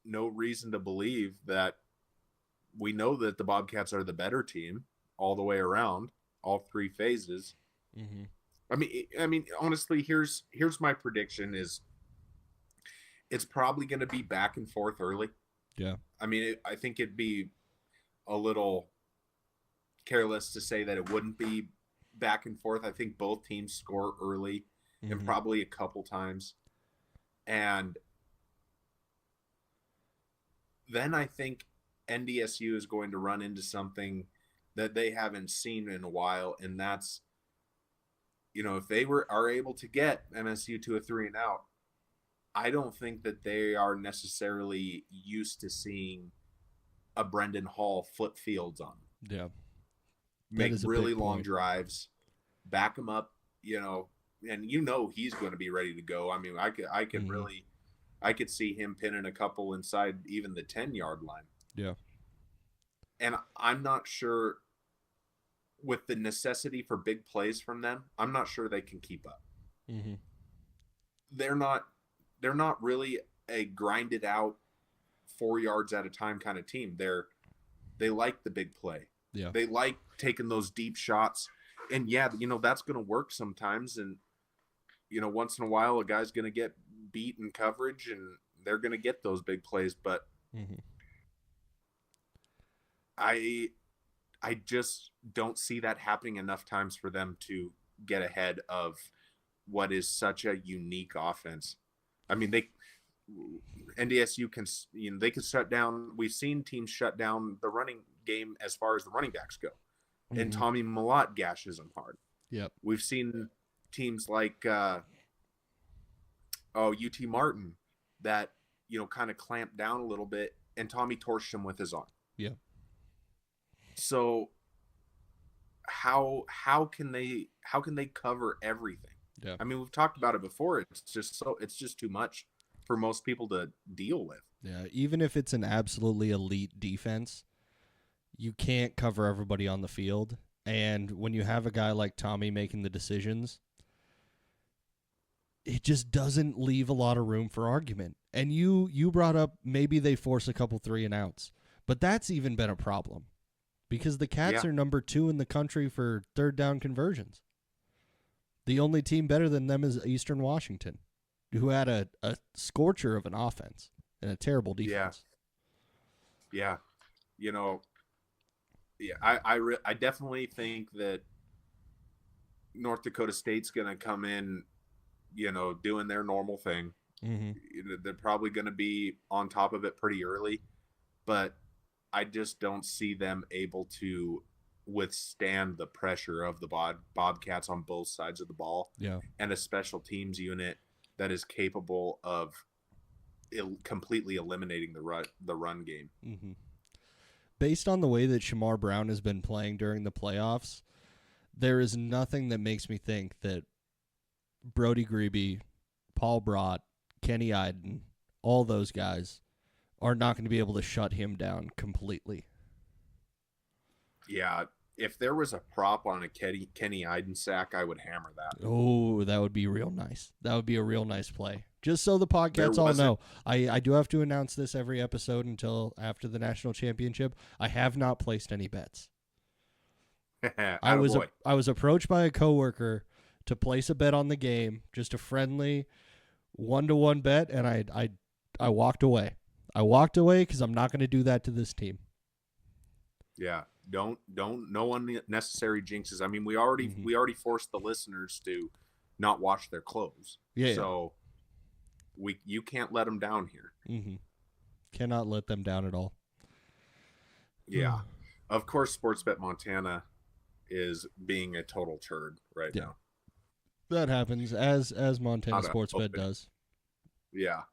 no reason to believe that we know that the Bobcats are the better team all the way around, all three phases.
Mm-hmm.
I mean, honestly, here's my prediction is it's probably going to be back and forth early.
Yeah.
I mean, I think it'd be a little careless to say that it wouldn't be back and forth. I think both teams score early and probably a couple times. And then I think NDSU is going to run into something that they haven't seen in a while, and that's, you know, if they are able to get MSU to a 3-and-out, I don't think that they are necessarily used to seeing a Brendan Hall flip fields on them.
Yeah.
Make really long drives, back him up, you know, and you know he's going to be ready to go. I mean, I could see him pinning a couple inside even the 10-yard line.
Yeah. And
I'm not sure, with the necessity for big plays from them, I'm not sure they can keep up.
Mm-hmm.
They're not really a grinded out 4 yards at a time kind of team. They like the big play.
Yeah.
They like taking those deep shots. And yeah, you know, that's going to work sometimes. And, you know, once in a while, a guy's going to get beat in coverage and they're going to get those big plays. But I just don't see that happening enough times for them to get ahead of what is such a unique offense. I mean, NDSU can, you know, they can shut down. We've seen teams shut down the running game as far as the running backs go, and Tommy Malott gashes them hard.
Yep.
We've seen teams like UT Martin that, you know, kind of clamp down a little bit, and Tommy torched him with his arm.
Yeah.
So how can they cover everything?
Yeah.
I mean, we've talked about it before. It's just too much for most people to deal with.
Yeah, even if it's an absolutely elite defense, you can't cover everybody on the field. And when you have a guy like Tommy making the decisions, it just doesn't leave a lot of room for argument. And you brought up maybe they force a couple 3-and-outs, but that's even been a problem because the Cats are number 2 in the country for third down conversions. The only team better than them is Eastern Washington, who had a scorcher of an offense and a terrible defense.
Yeah. You know, I definitely think that North Dakota State's going to come in, you know, doing their normal thing. They're probably going to be on top of it pretty early, but I just don't see them able to withstand the pressure of the Bobcats on both sides of the ball.
Yeah.
And a special teams unit that is capable of completely eliminating the run game.
Mm-hmm. Based on the way that Shamar Brown has been playing during the playoffs, there is nothing that makes me think that Brody Grebe, Paul Brott, Kenny Iden, all those guys are not going to be able to shut him down completely.
Yeah, if there was a prop on a Kenny Iden sack, I would hammer that.
Oh, that would be real nice. That would be a real nice play. Just so the Podcats all know, I do have to announce this every episode until after the national championship. I have not placed any bets. I was approached by a coworker to place a bet on the game, just a friendly 1-to-1 bet, and I walked away. I walked away because I'm not going to do that to this team.
Yeah, don't no unnecessary jinxes. I mean, we already forced the listeners to not wash their clothes.
Yeah.
So you can't let them down here.
Mm-hmm. Cannot let them down at all.
Yeah. Of course, Sportsbet Montana is being a total turd right now.
That happens as Montana Sportsbet does.
Yeah.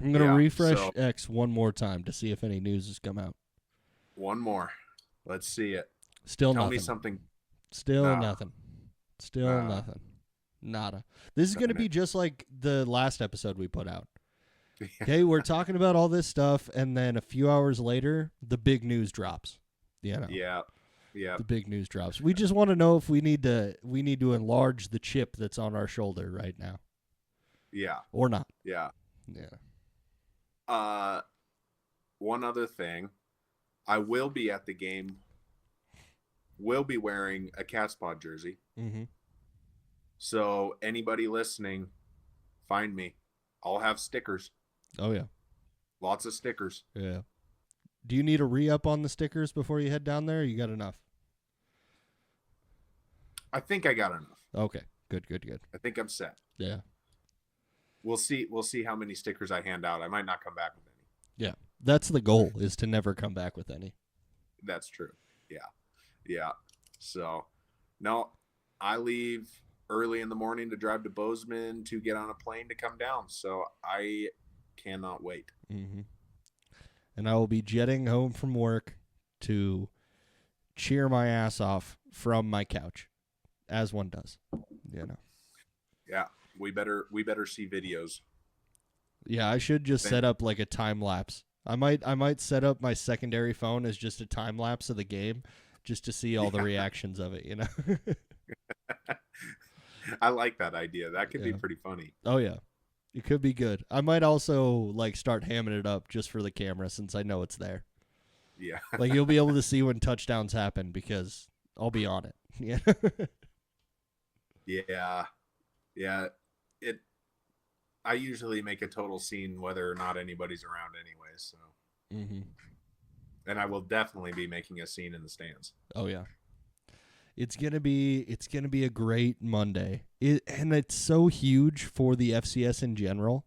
I'm going to refresh X one more time to see if any news has come out.
One more. Let's see it.
Still
Tell
nothing.
me something.
Still nothing. Still nothing. Nada. This is going to be just like the last episode we put out. Okay, we're talking about all this stuff, and then a few hours later, the big news drops. Yeah. The big news drops. We just want to know if we need to enlarge the chip that's on our shoulder right now.
Yeah.
Or not.
Yeah.
Yeah.
One other thing. I will be at the game. Will be wearing a Cat's Pawd jersey.
Mm-hmm.
So anybody listening, find me. I'll have stickers.
Oh, yeah.
Lots of stickers.
Yeah. Do you need a re-up on the stickers before you head down there, or you got enough?
I think I got enough.
Okay. Good.
I think I'm set.
Yeah.
We'll see how many stickers I hand out. I might not come back with any.
Yeah. That's the goal, is to never come back with any.
That's true. Yeah. So, no, I leave early in the morning to drive to Bozeman to get on a plane to come down. So I cannot wait.
Mm-hmm. And I will be jetting home from work to cheer my ass off from my couch, as one does.
Yeah, we better see videos.
Yeah, I should just set up like a time lapse. I might set up my secondary phone as just a time lapse of the game, just to see all the reactions of it.
I like that idea. That could be pretty funny.
Oh yeah, it could be good. I might also like start hamming it up just for the camera, since I know it's there.
Yeah,
like you'll be able to see when touchdowns happen because I'll be on it.
Yeah. I usually make a total scene whether or not anybody's around anyway. So, and I will definitely be making a scene in the stands.
Oh yeah. It's gonna be a great Monday, and it's so huge for the FCS in general.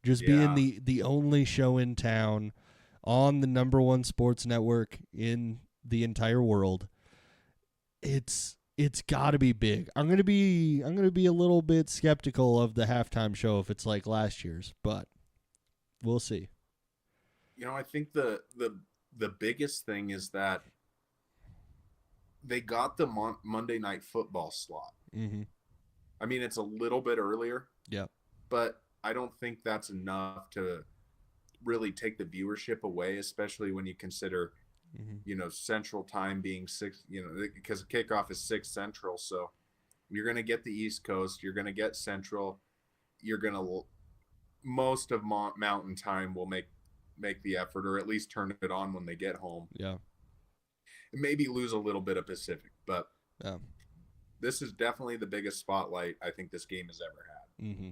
Just being the only show in town on the #1 sports network in the entire world. It's got to be big. I'm gonna be a little bit skeptical of the halftime show if it's like last year's, but we'll see.
I think the biggest thing is that they got the Monday Night Football slot.
Mm-hmm.
I mean, it's a little bit earlier.
Yeah.
But I don't think that's enough to really take the viewership away, especially when you consider, Central Time being 6, because kickoff is 6 Central. So you're going to get the East Coast. You're going to get Central. You're going to, most of Mountain Time will make the effort, or at least turn it on when they get home.
Yeah.
Maybe lose a little bit of Pacific, but this is definitely the biggest spotlight I think this game has ever had.
Mm-hmm.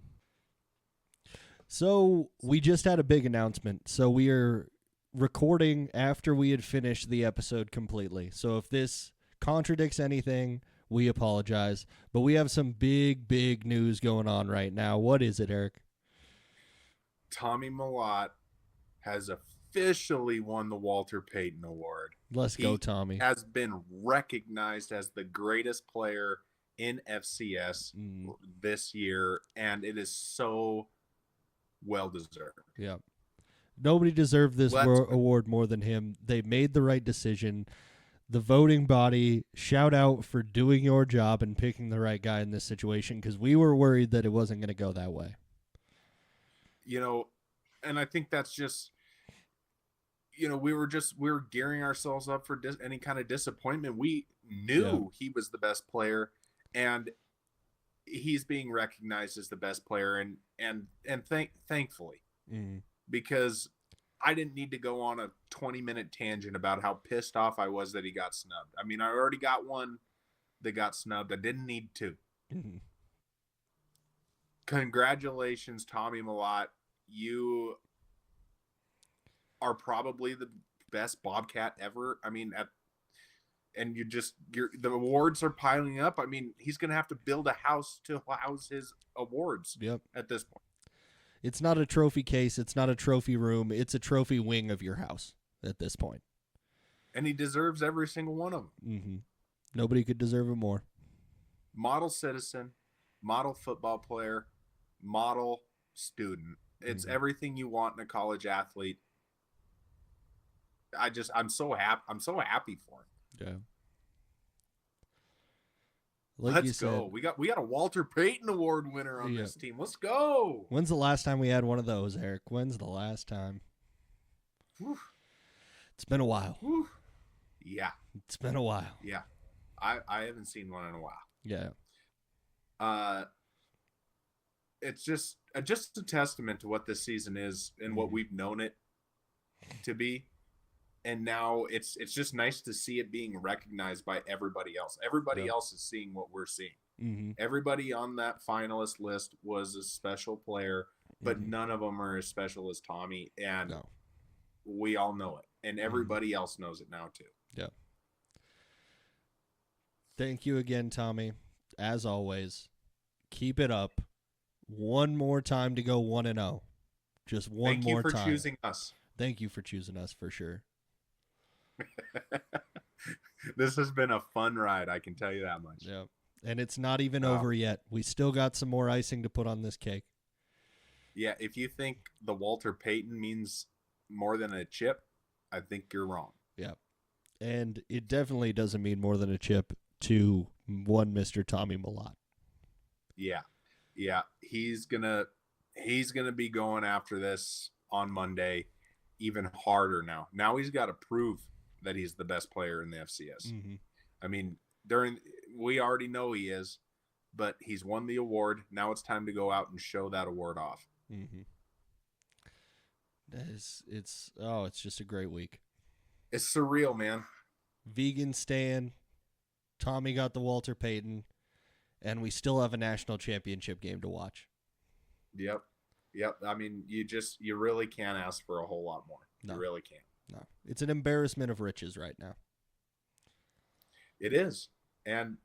So we just had a big announcement. So we are recording after we had finished the episode completely. So if this contradicts anything, we apologize. But we have some big news going on right now. What is it, Eric?
Tommy Mellott has officially won the Walter Payton Award.
Let's go, Tommy.
Has been recognized as the greatest player in FCS this year, and it is so well deserved.
Yeah. Nobody deserved this award more than him. They made the right decision. The voting body, shout out for doing your job and picking the right guy in this situation, because we were worried that it wasn't going to go that way.
You know, and I think that's just, you know, we were gearing ourselves up for any kind of disappointment. We knew he was the best player, and he's being recognized as the best player, and thankfully, because I didn't need to go on a 20-minute tangent about how pissed off I was that he got snubbed. I mean, I already got one that got snubbed. I didn't need two. Congratulations, Tommy Malott. You are probably the best Bobcat ever. I mean, the awards are piling up. I mean, he's going to have to build a house to house his awards at this point.
It's not a trophy case. It's not a trophy room. It's a trophy wing of your house at this point.
And he deserves every single one of them.
Nobody could deserve it more.
Model citizen, model football player, model student. It's everything you want in a college athlete. I'm so happy. I'm so happy for him.
Yeah.
Let's go. We got a Walter Payton Award winner on this team. Let's go.
When's the last time we had one of those, Eric? When's the last time?
Whew.
It's been a while.
Whew. Yeah.
It's been a while.
Yeah. I haven't seen one in a while.
Yeah.
It's just a testament to what this season is and what we've known it to be. And now it's just nice to see it being recognized by everybody else. Everybody else is seeing what we're seeing. Everybody on that finalist list was a special player, but none of them are as special as Tommy. And we all know it. And everybody else knows it now too.
Yeah. Thank you again, Tommy. As always, keep it up. One more time to go 1-0. Just one more time.
Thank you for choosing us.
Thank you for choosing us for sure.
This has been a fun ride, I can tell you that much.
Yeah. And it's not even over yet. We still got some more icing to put on this cake.
Yeah, if you think the Walter Payton means more than a chip, I think you're wrong.
Yeah. And it definitely doesn't mean more than a chip to one Mr. Tommy Malott.
Yeah. Yeah. He's gonna be going after this on Monday even harder now. Now he's got to prove that he's the best player in the FCS. I mean, we already know he is, but he's won the award. Now it's time to go out and show that award off.
It's just a great week.
It's surreal, man.
Vegan Stan, Tommy got the Walter Payton, and we still have a national championship game to watch.
Yep. I mean, you really can't ask for a whole lot more. No. You really can't.
No. It's an embarrassment of riches right now.
It is. And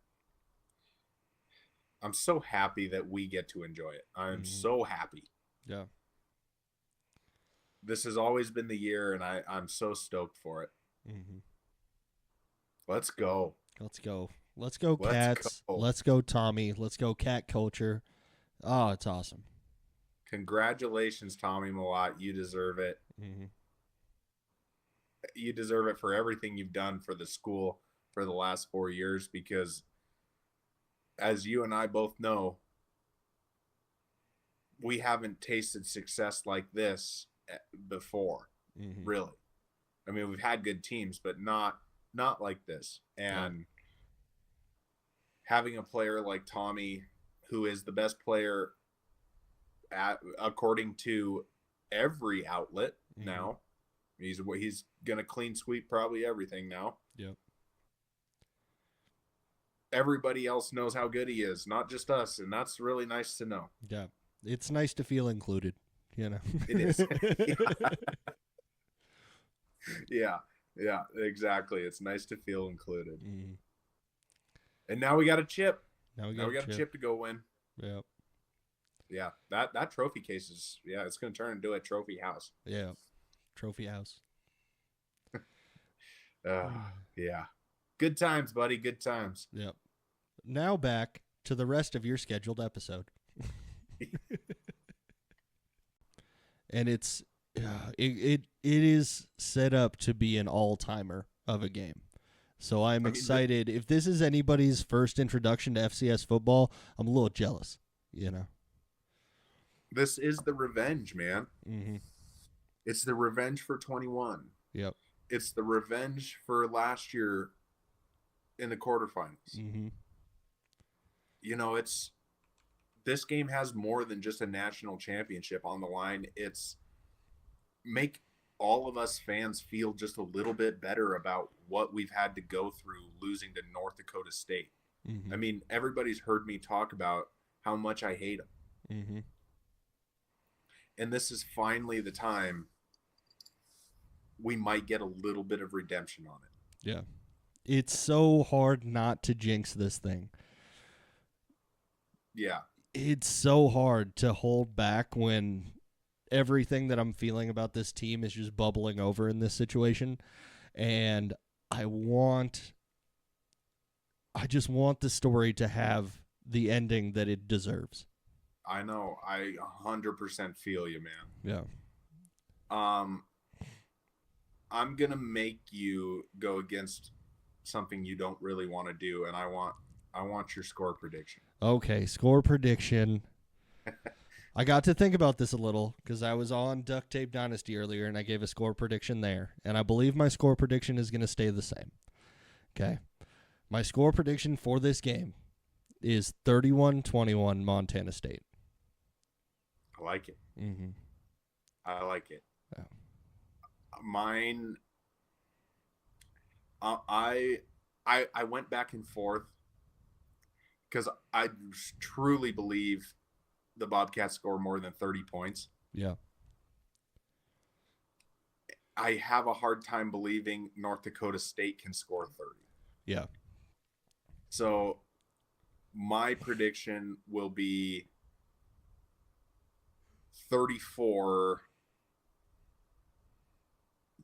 I'm so happy that we get to enjoy it. I'm so happy.
Yeah.
This has always been the year, and I'm so stoked for it. Let's go.
Let's go. Let's go, Cats. Let's go, Tommy. Let's go, Cat Culture. Oh, it's awesome.
Congratulations, Tommy Malott. You deserve it. You deserve it for everything you've done for the school for the last 4 years, because as you and I both know, we haven't tasted success like this before, really. I mean, we've had good teams, but not like this. And having a player like Tommy, who is the best player according to every outlet now, he's gonna clean sweep probably everything now.
Yep.
Everybody else knows how good he is, not just us, and that's really nice to know.
Yeah, it's nice to feel included. You know,
it is. Yeah, exactly. It's nice to feel included. And now we got a chip. Now we got a chip to go win.
Yep.
Yeah, that trophy case is, it's going to turn into a trophy house.
Yeah. trophy house.
Yeah. Good times, buddy. Good times.
Yep. Now back to the rest of your scheduled episode. And it is set up to be an all-timer of a game. So I'm excited. If this is anybody's first introduction to FCS football, I'm a little jealous, you know.
This is the revenge, man.
Mm-hmm.
It's the revenge for 21.
Yep.
It's the revenge for last year in the quarterfinals.
Mm-hmm.
You know, this game has more than just a national championship on the line. It's make all of us fans feel just a little bit better about what we've had to go through losing to North Dakota State.
Mm-hmm.
I mean, everybody's heard me talk about how much I hate them.
Mm-hmm.
And this is finally the time we might get a little bit of redemption on it.
Yeah. It's so hard not to jinx this thing.
Yeah.
It's so hard to hold back when everything that I'm feeling about this team is just bubbling over in this situation. And I just want the story to have the ending that it deserves.
I know. I 100% feel you, man.
Yeah.
I'm going to make you go against something you don't really want to do, and I want your score prediction.
Okay, score prediction. I got to think about this a little because I was on Duct Tape Dynasty earlier, and I gave a score prediction there, and I believe my score prediction is going to stay the same. Okay. My score prediction for this game is 31-21 Montana State.
I like it.
Mm-hmm.
I like it.
Yeah.
Mine, I went back and forth because I truly believe the Bobcats score more than 30 points.
Yeah.
I have a hard time believing North Dakota State can score 30.
Yeah.
So my prediction will be 34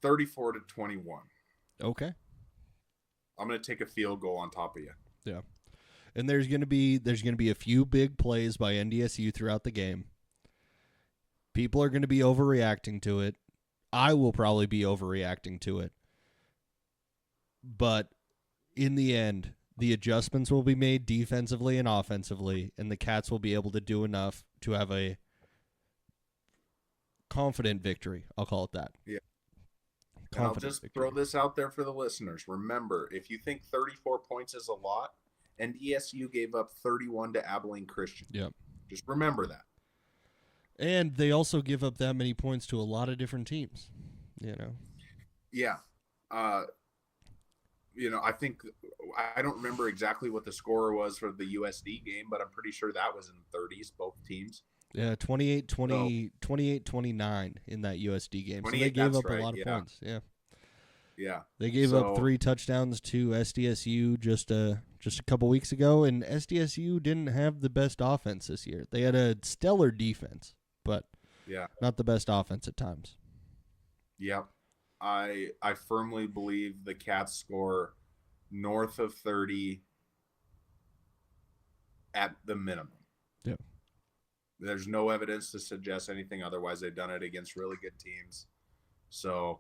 to 21.
Okay.
I'm going to take a field goal on top of you.
Yeah. And there's going to be a few big plays by NDSU throughout the game. People are going to be overreacting to it. I will probably be overreacting to it. But in the end, the adjustments will be made defensively and offensively, and the Cats will be able to do enough to have a confident victory. I'll call it that.
Yeah. And I'll just throw this out there for the listeners. Remember, if you think 34 points is a lot, and ESU gave up 31 to Abilene Christian.
Yep.
Just remember that.
And they also give up that many points to a lot of different teams, you know.
Yeah. I think I don't remember exactly what the score was for the USD game, but I'm pretty sure that was in the 30s, both teams.
Yeah, 28-29 in that USD game. So they gave up a lot of points. Yeah.
Yeah.
They gave up 3 touchdowns to SDSU just a couple weeks ago, and SDSU didn't have the best offense this year. They had a stellar defense, but not the best offense at times.
Yep. I firmly believe the Cats score north of 30 at the minimum.
Yeah.
There's no evidence to suggest anything otherwise. They've done it against really good teams. So,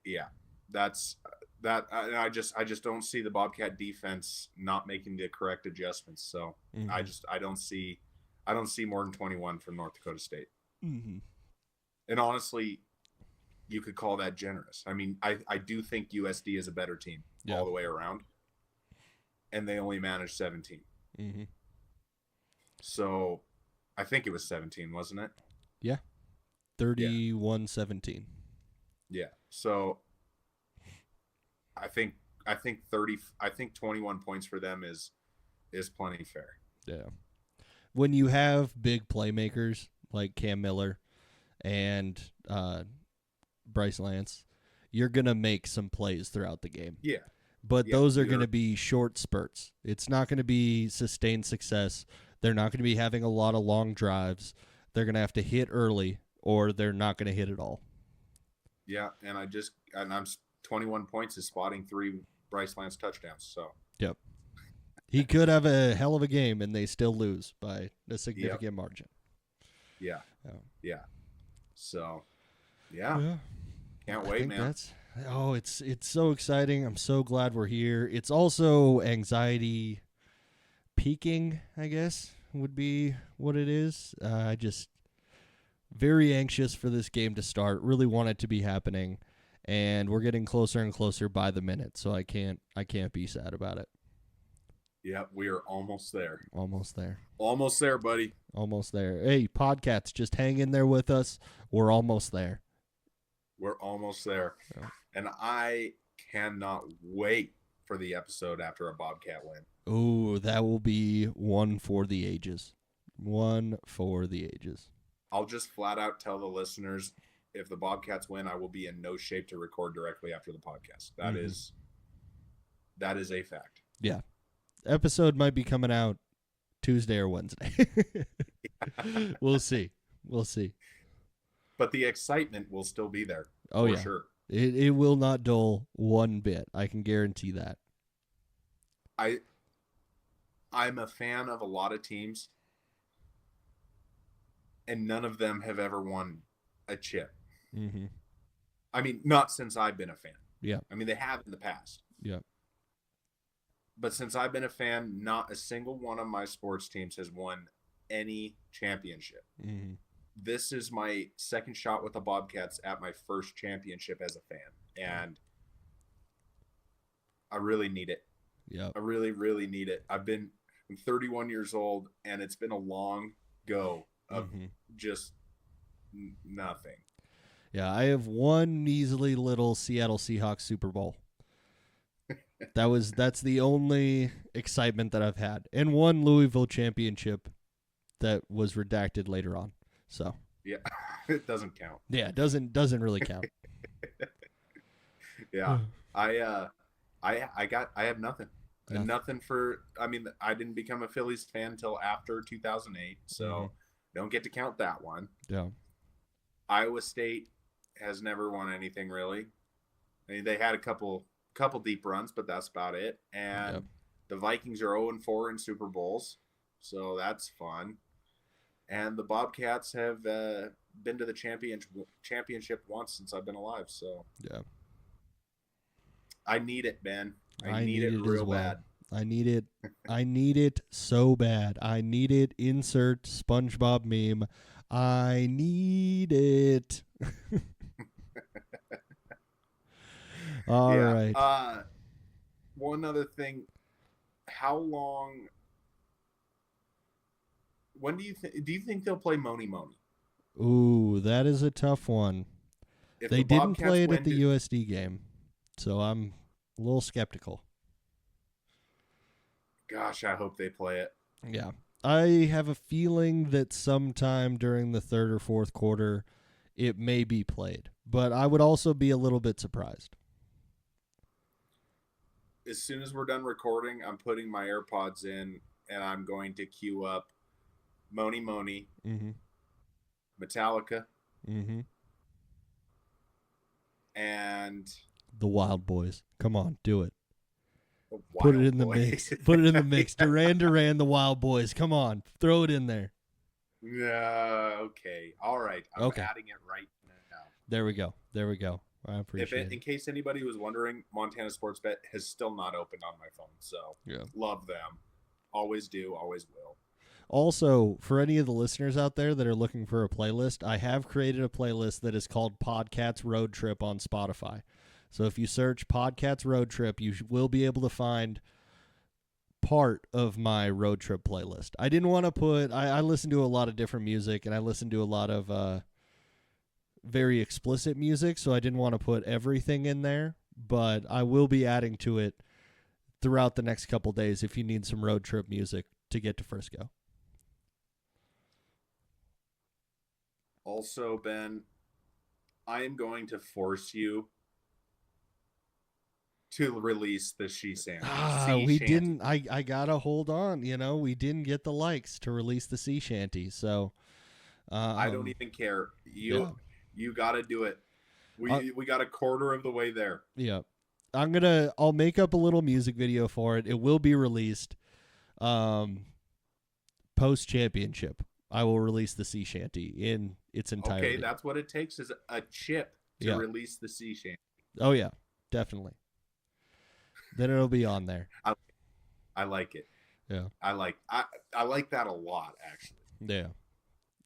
yeah, that's that. I just don't see the Bobcat defense not making the correct adjustments. So I don't see more than 21 from North Dakota State.
Mm-hmm.
And honestly, you could call that generous. I mean, I do think USD is a better team all the way around, and they only managed 17.
Mm-hmm.
So I think it was 17, wasn't it?
Yeah. 31-17.
Yeah. So I think 21 points for them is plenty fair.
Yeah. When you have big playmakers like Cam Miller and Bryce Lance, you're going to make some plays throughout the game.
Yeah.
But those are going to be short spurts. It's not going to be sustained success. They're not going to be having a lot of long drives. They're going to have to hit early, or they're not going to hit at all.
Yeah, and I'm 21 points is spotting 3 Bryce Lance touchdowns. So
Yep. He could have a hell of a game and they still lose by a significant margin.
yeah,
Oh.
yeah. So yeah. Can't wait, man.
It's so exciting. I'm so glad we're here. It's also anxiety peaking, I guess, would be what it is. I just very anxious for this game to start. Really want it to be happening, and we're getting closer and closer by the minute. So I can't be sad about it.
Yeah, we are almost there.
Almost there.
Almost there, buddy.
Almost there. Hey, Podcats, just hang in there with us. We're almost there.
We're almost there.
Yeah.
And I cannot wait for the episode after a Bobcat win.
Ooh, that will be one for the ages. One for the ages.
I'll just flat out tell the listeners, if the Bobcats win, I will be in no shape to record directly after the podcast. That is a fact.
Yeah. Episode might be coming out Tuesday or Wednesday. We'll see.
But the excitement will still be there.
Oh,
for
yeah.
Sure.
It will not dull one bit. I can guarantee that.
I'm a fan of a lot of teams, and none of them have ever won a chip.
Mm-hmm.
I mean, not since I've been a fan.
Yeah.
I mean, they have in the past.
Yeah.
But since I've been a fan, not a single one of my sports teams has won any championship.
Mm-hmm.
This is my second shot with the Bobcats at my first championship as a fan. And I really need it.
Yeah.
I really, really need it. I'm 31 years old, and it's been a long go of just nothing.
Yeah, I have one measly little Seattle Seahawks Super Bowl. That's the only excitement that I've had. And one Louisville championship that was redacted later on. So
yeah, it doesn't count.
Yeah, it doesn't really count.
Yeah. I have nothing. Nothing for, I mean, I didn't become a Phillies fan until after 2008, so don't get to count that one.
Yeah.
Iowa State has never won anything really. I mean, they had a couple deep runs, but that's about it. And the Vikings are 0-4 in Super Bowls, so that's fun. And the Bobcats have been to the championship once since I've been alive, so
yeah.
I need it, Ben.
I
need it real
as well.
bad.
I need it. I need it so bad. I need it. Insert SpongeBob meme. I need it. All right.
One other thing. How long? When do you think they'll play Moni Moni?
Ooh, that is a tough one.
If
they
the
didn't
Bobcats
play it
win
at the USD game, so I'm a little skeptical.
Gosh, I hope they play it.
Yeah. I have a feeling that sometime during the third or fourth quarter, it may be played. But I would also be a little bit surprised.
As soon as we're done recording, I'm putting my AirPods in, and I'm going to queue up Moni Moni, Metallica, and
the Wild Boys. Come on, do it.
Put
it in the mix. Put it in the mix. Duran Duran, the Wild Boys. Come on, throw it in there.
Yeah. Okay. All right. I'm adding it right now.
There we go. I appreciate it.
In case anybody was wondering, Montana Sports Bet has still not opened on my phone. So love them. Always do. Always will.
Also, for any of the listeners out there that are looking for a playlist, I have created a playlist that is called Podcats Road Trip on Spotify. So if you search Podcats Road Trip, you will be able to find part of my road trip playlist. I didn't want to put... I listen to a lot of different music, and I listen to a lot of very explicit music, so I didn't want to put everything in there, but I will be adding to it throughout the next couple days if you need some road trip music to get to Frisco.
Also, Ben, I am going to force you to release the She Shanty.
We didn't. I gotta hold on. We didn't get the likes to release the sea shanty. So
I don't even care. You gotta do it. We got a quarter of the way there.
Yeah. I'll make up a little music video for it. It will be released post championship. I will release the sea shanty in its entirety.
Okay, that's what it takes is a chip to release the sea shanty.
Oh yeah, definitely. Then it'll be on there.
I like it.
Yeah.
I like that a lot, actually.
Yeah.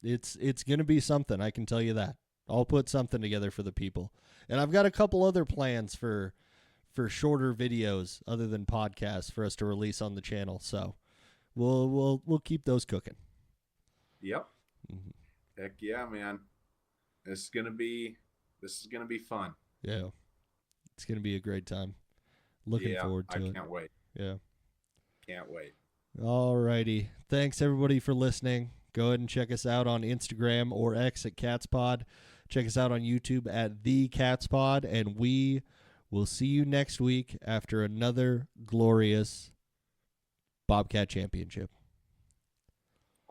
It's gonna be something, I can tell you that. I'll put something together for the people. And I've got a couple other plans for shorter videos other than podcasts for us to release on the channel. So we'll keep those cooking.
Yep. Mm-hmm. Heck yeah, man. This is gonna be fun.
Yeah. It's gonna be a great time. Looking forward to it.
I can't wait.
Yeah.
Can't wait.
All righty. Thanks everybody for listening. Go ahead and check us out on Instagram or X at CatsPod. Check us out on YouTube at The CatsPod, and we will see you next week after another glorious Bobcat Championship.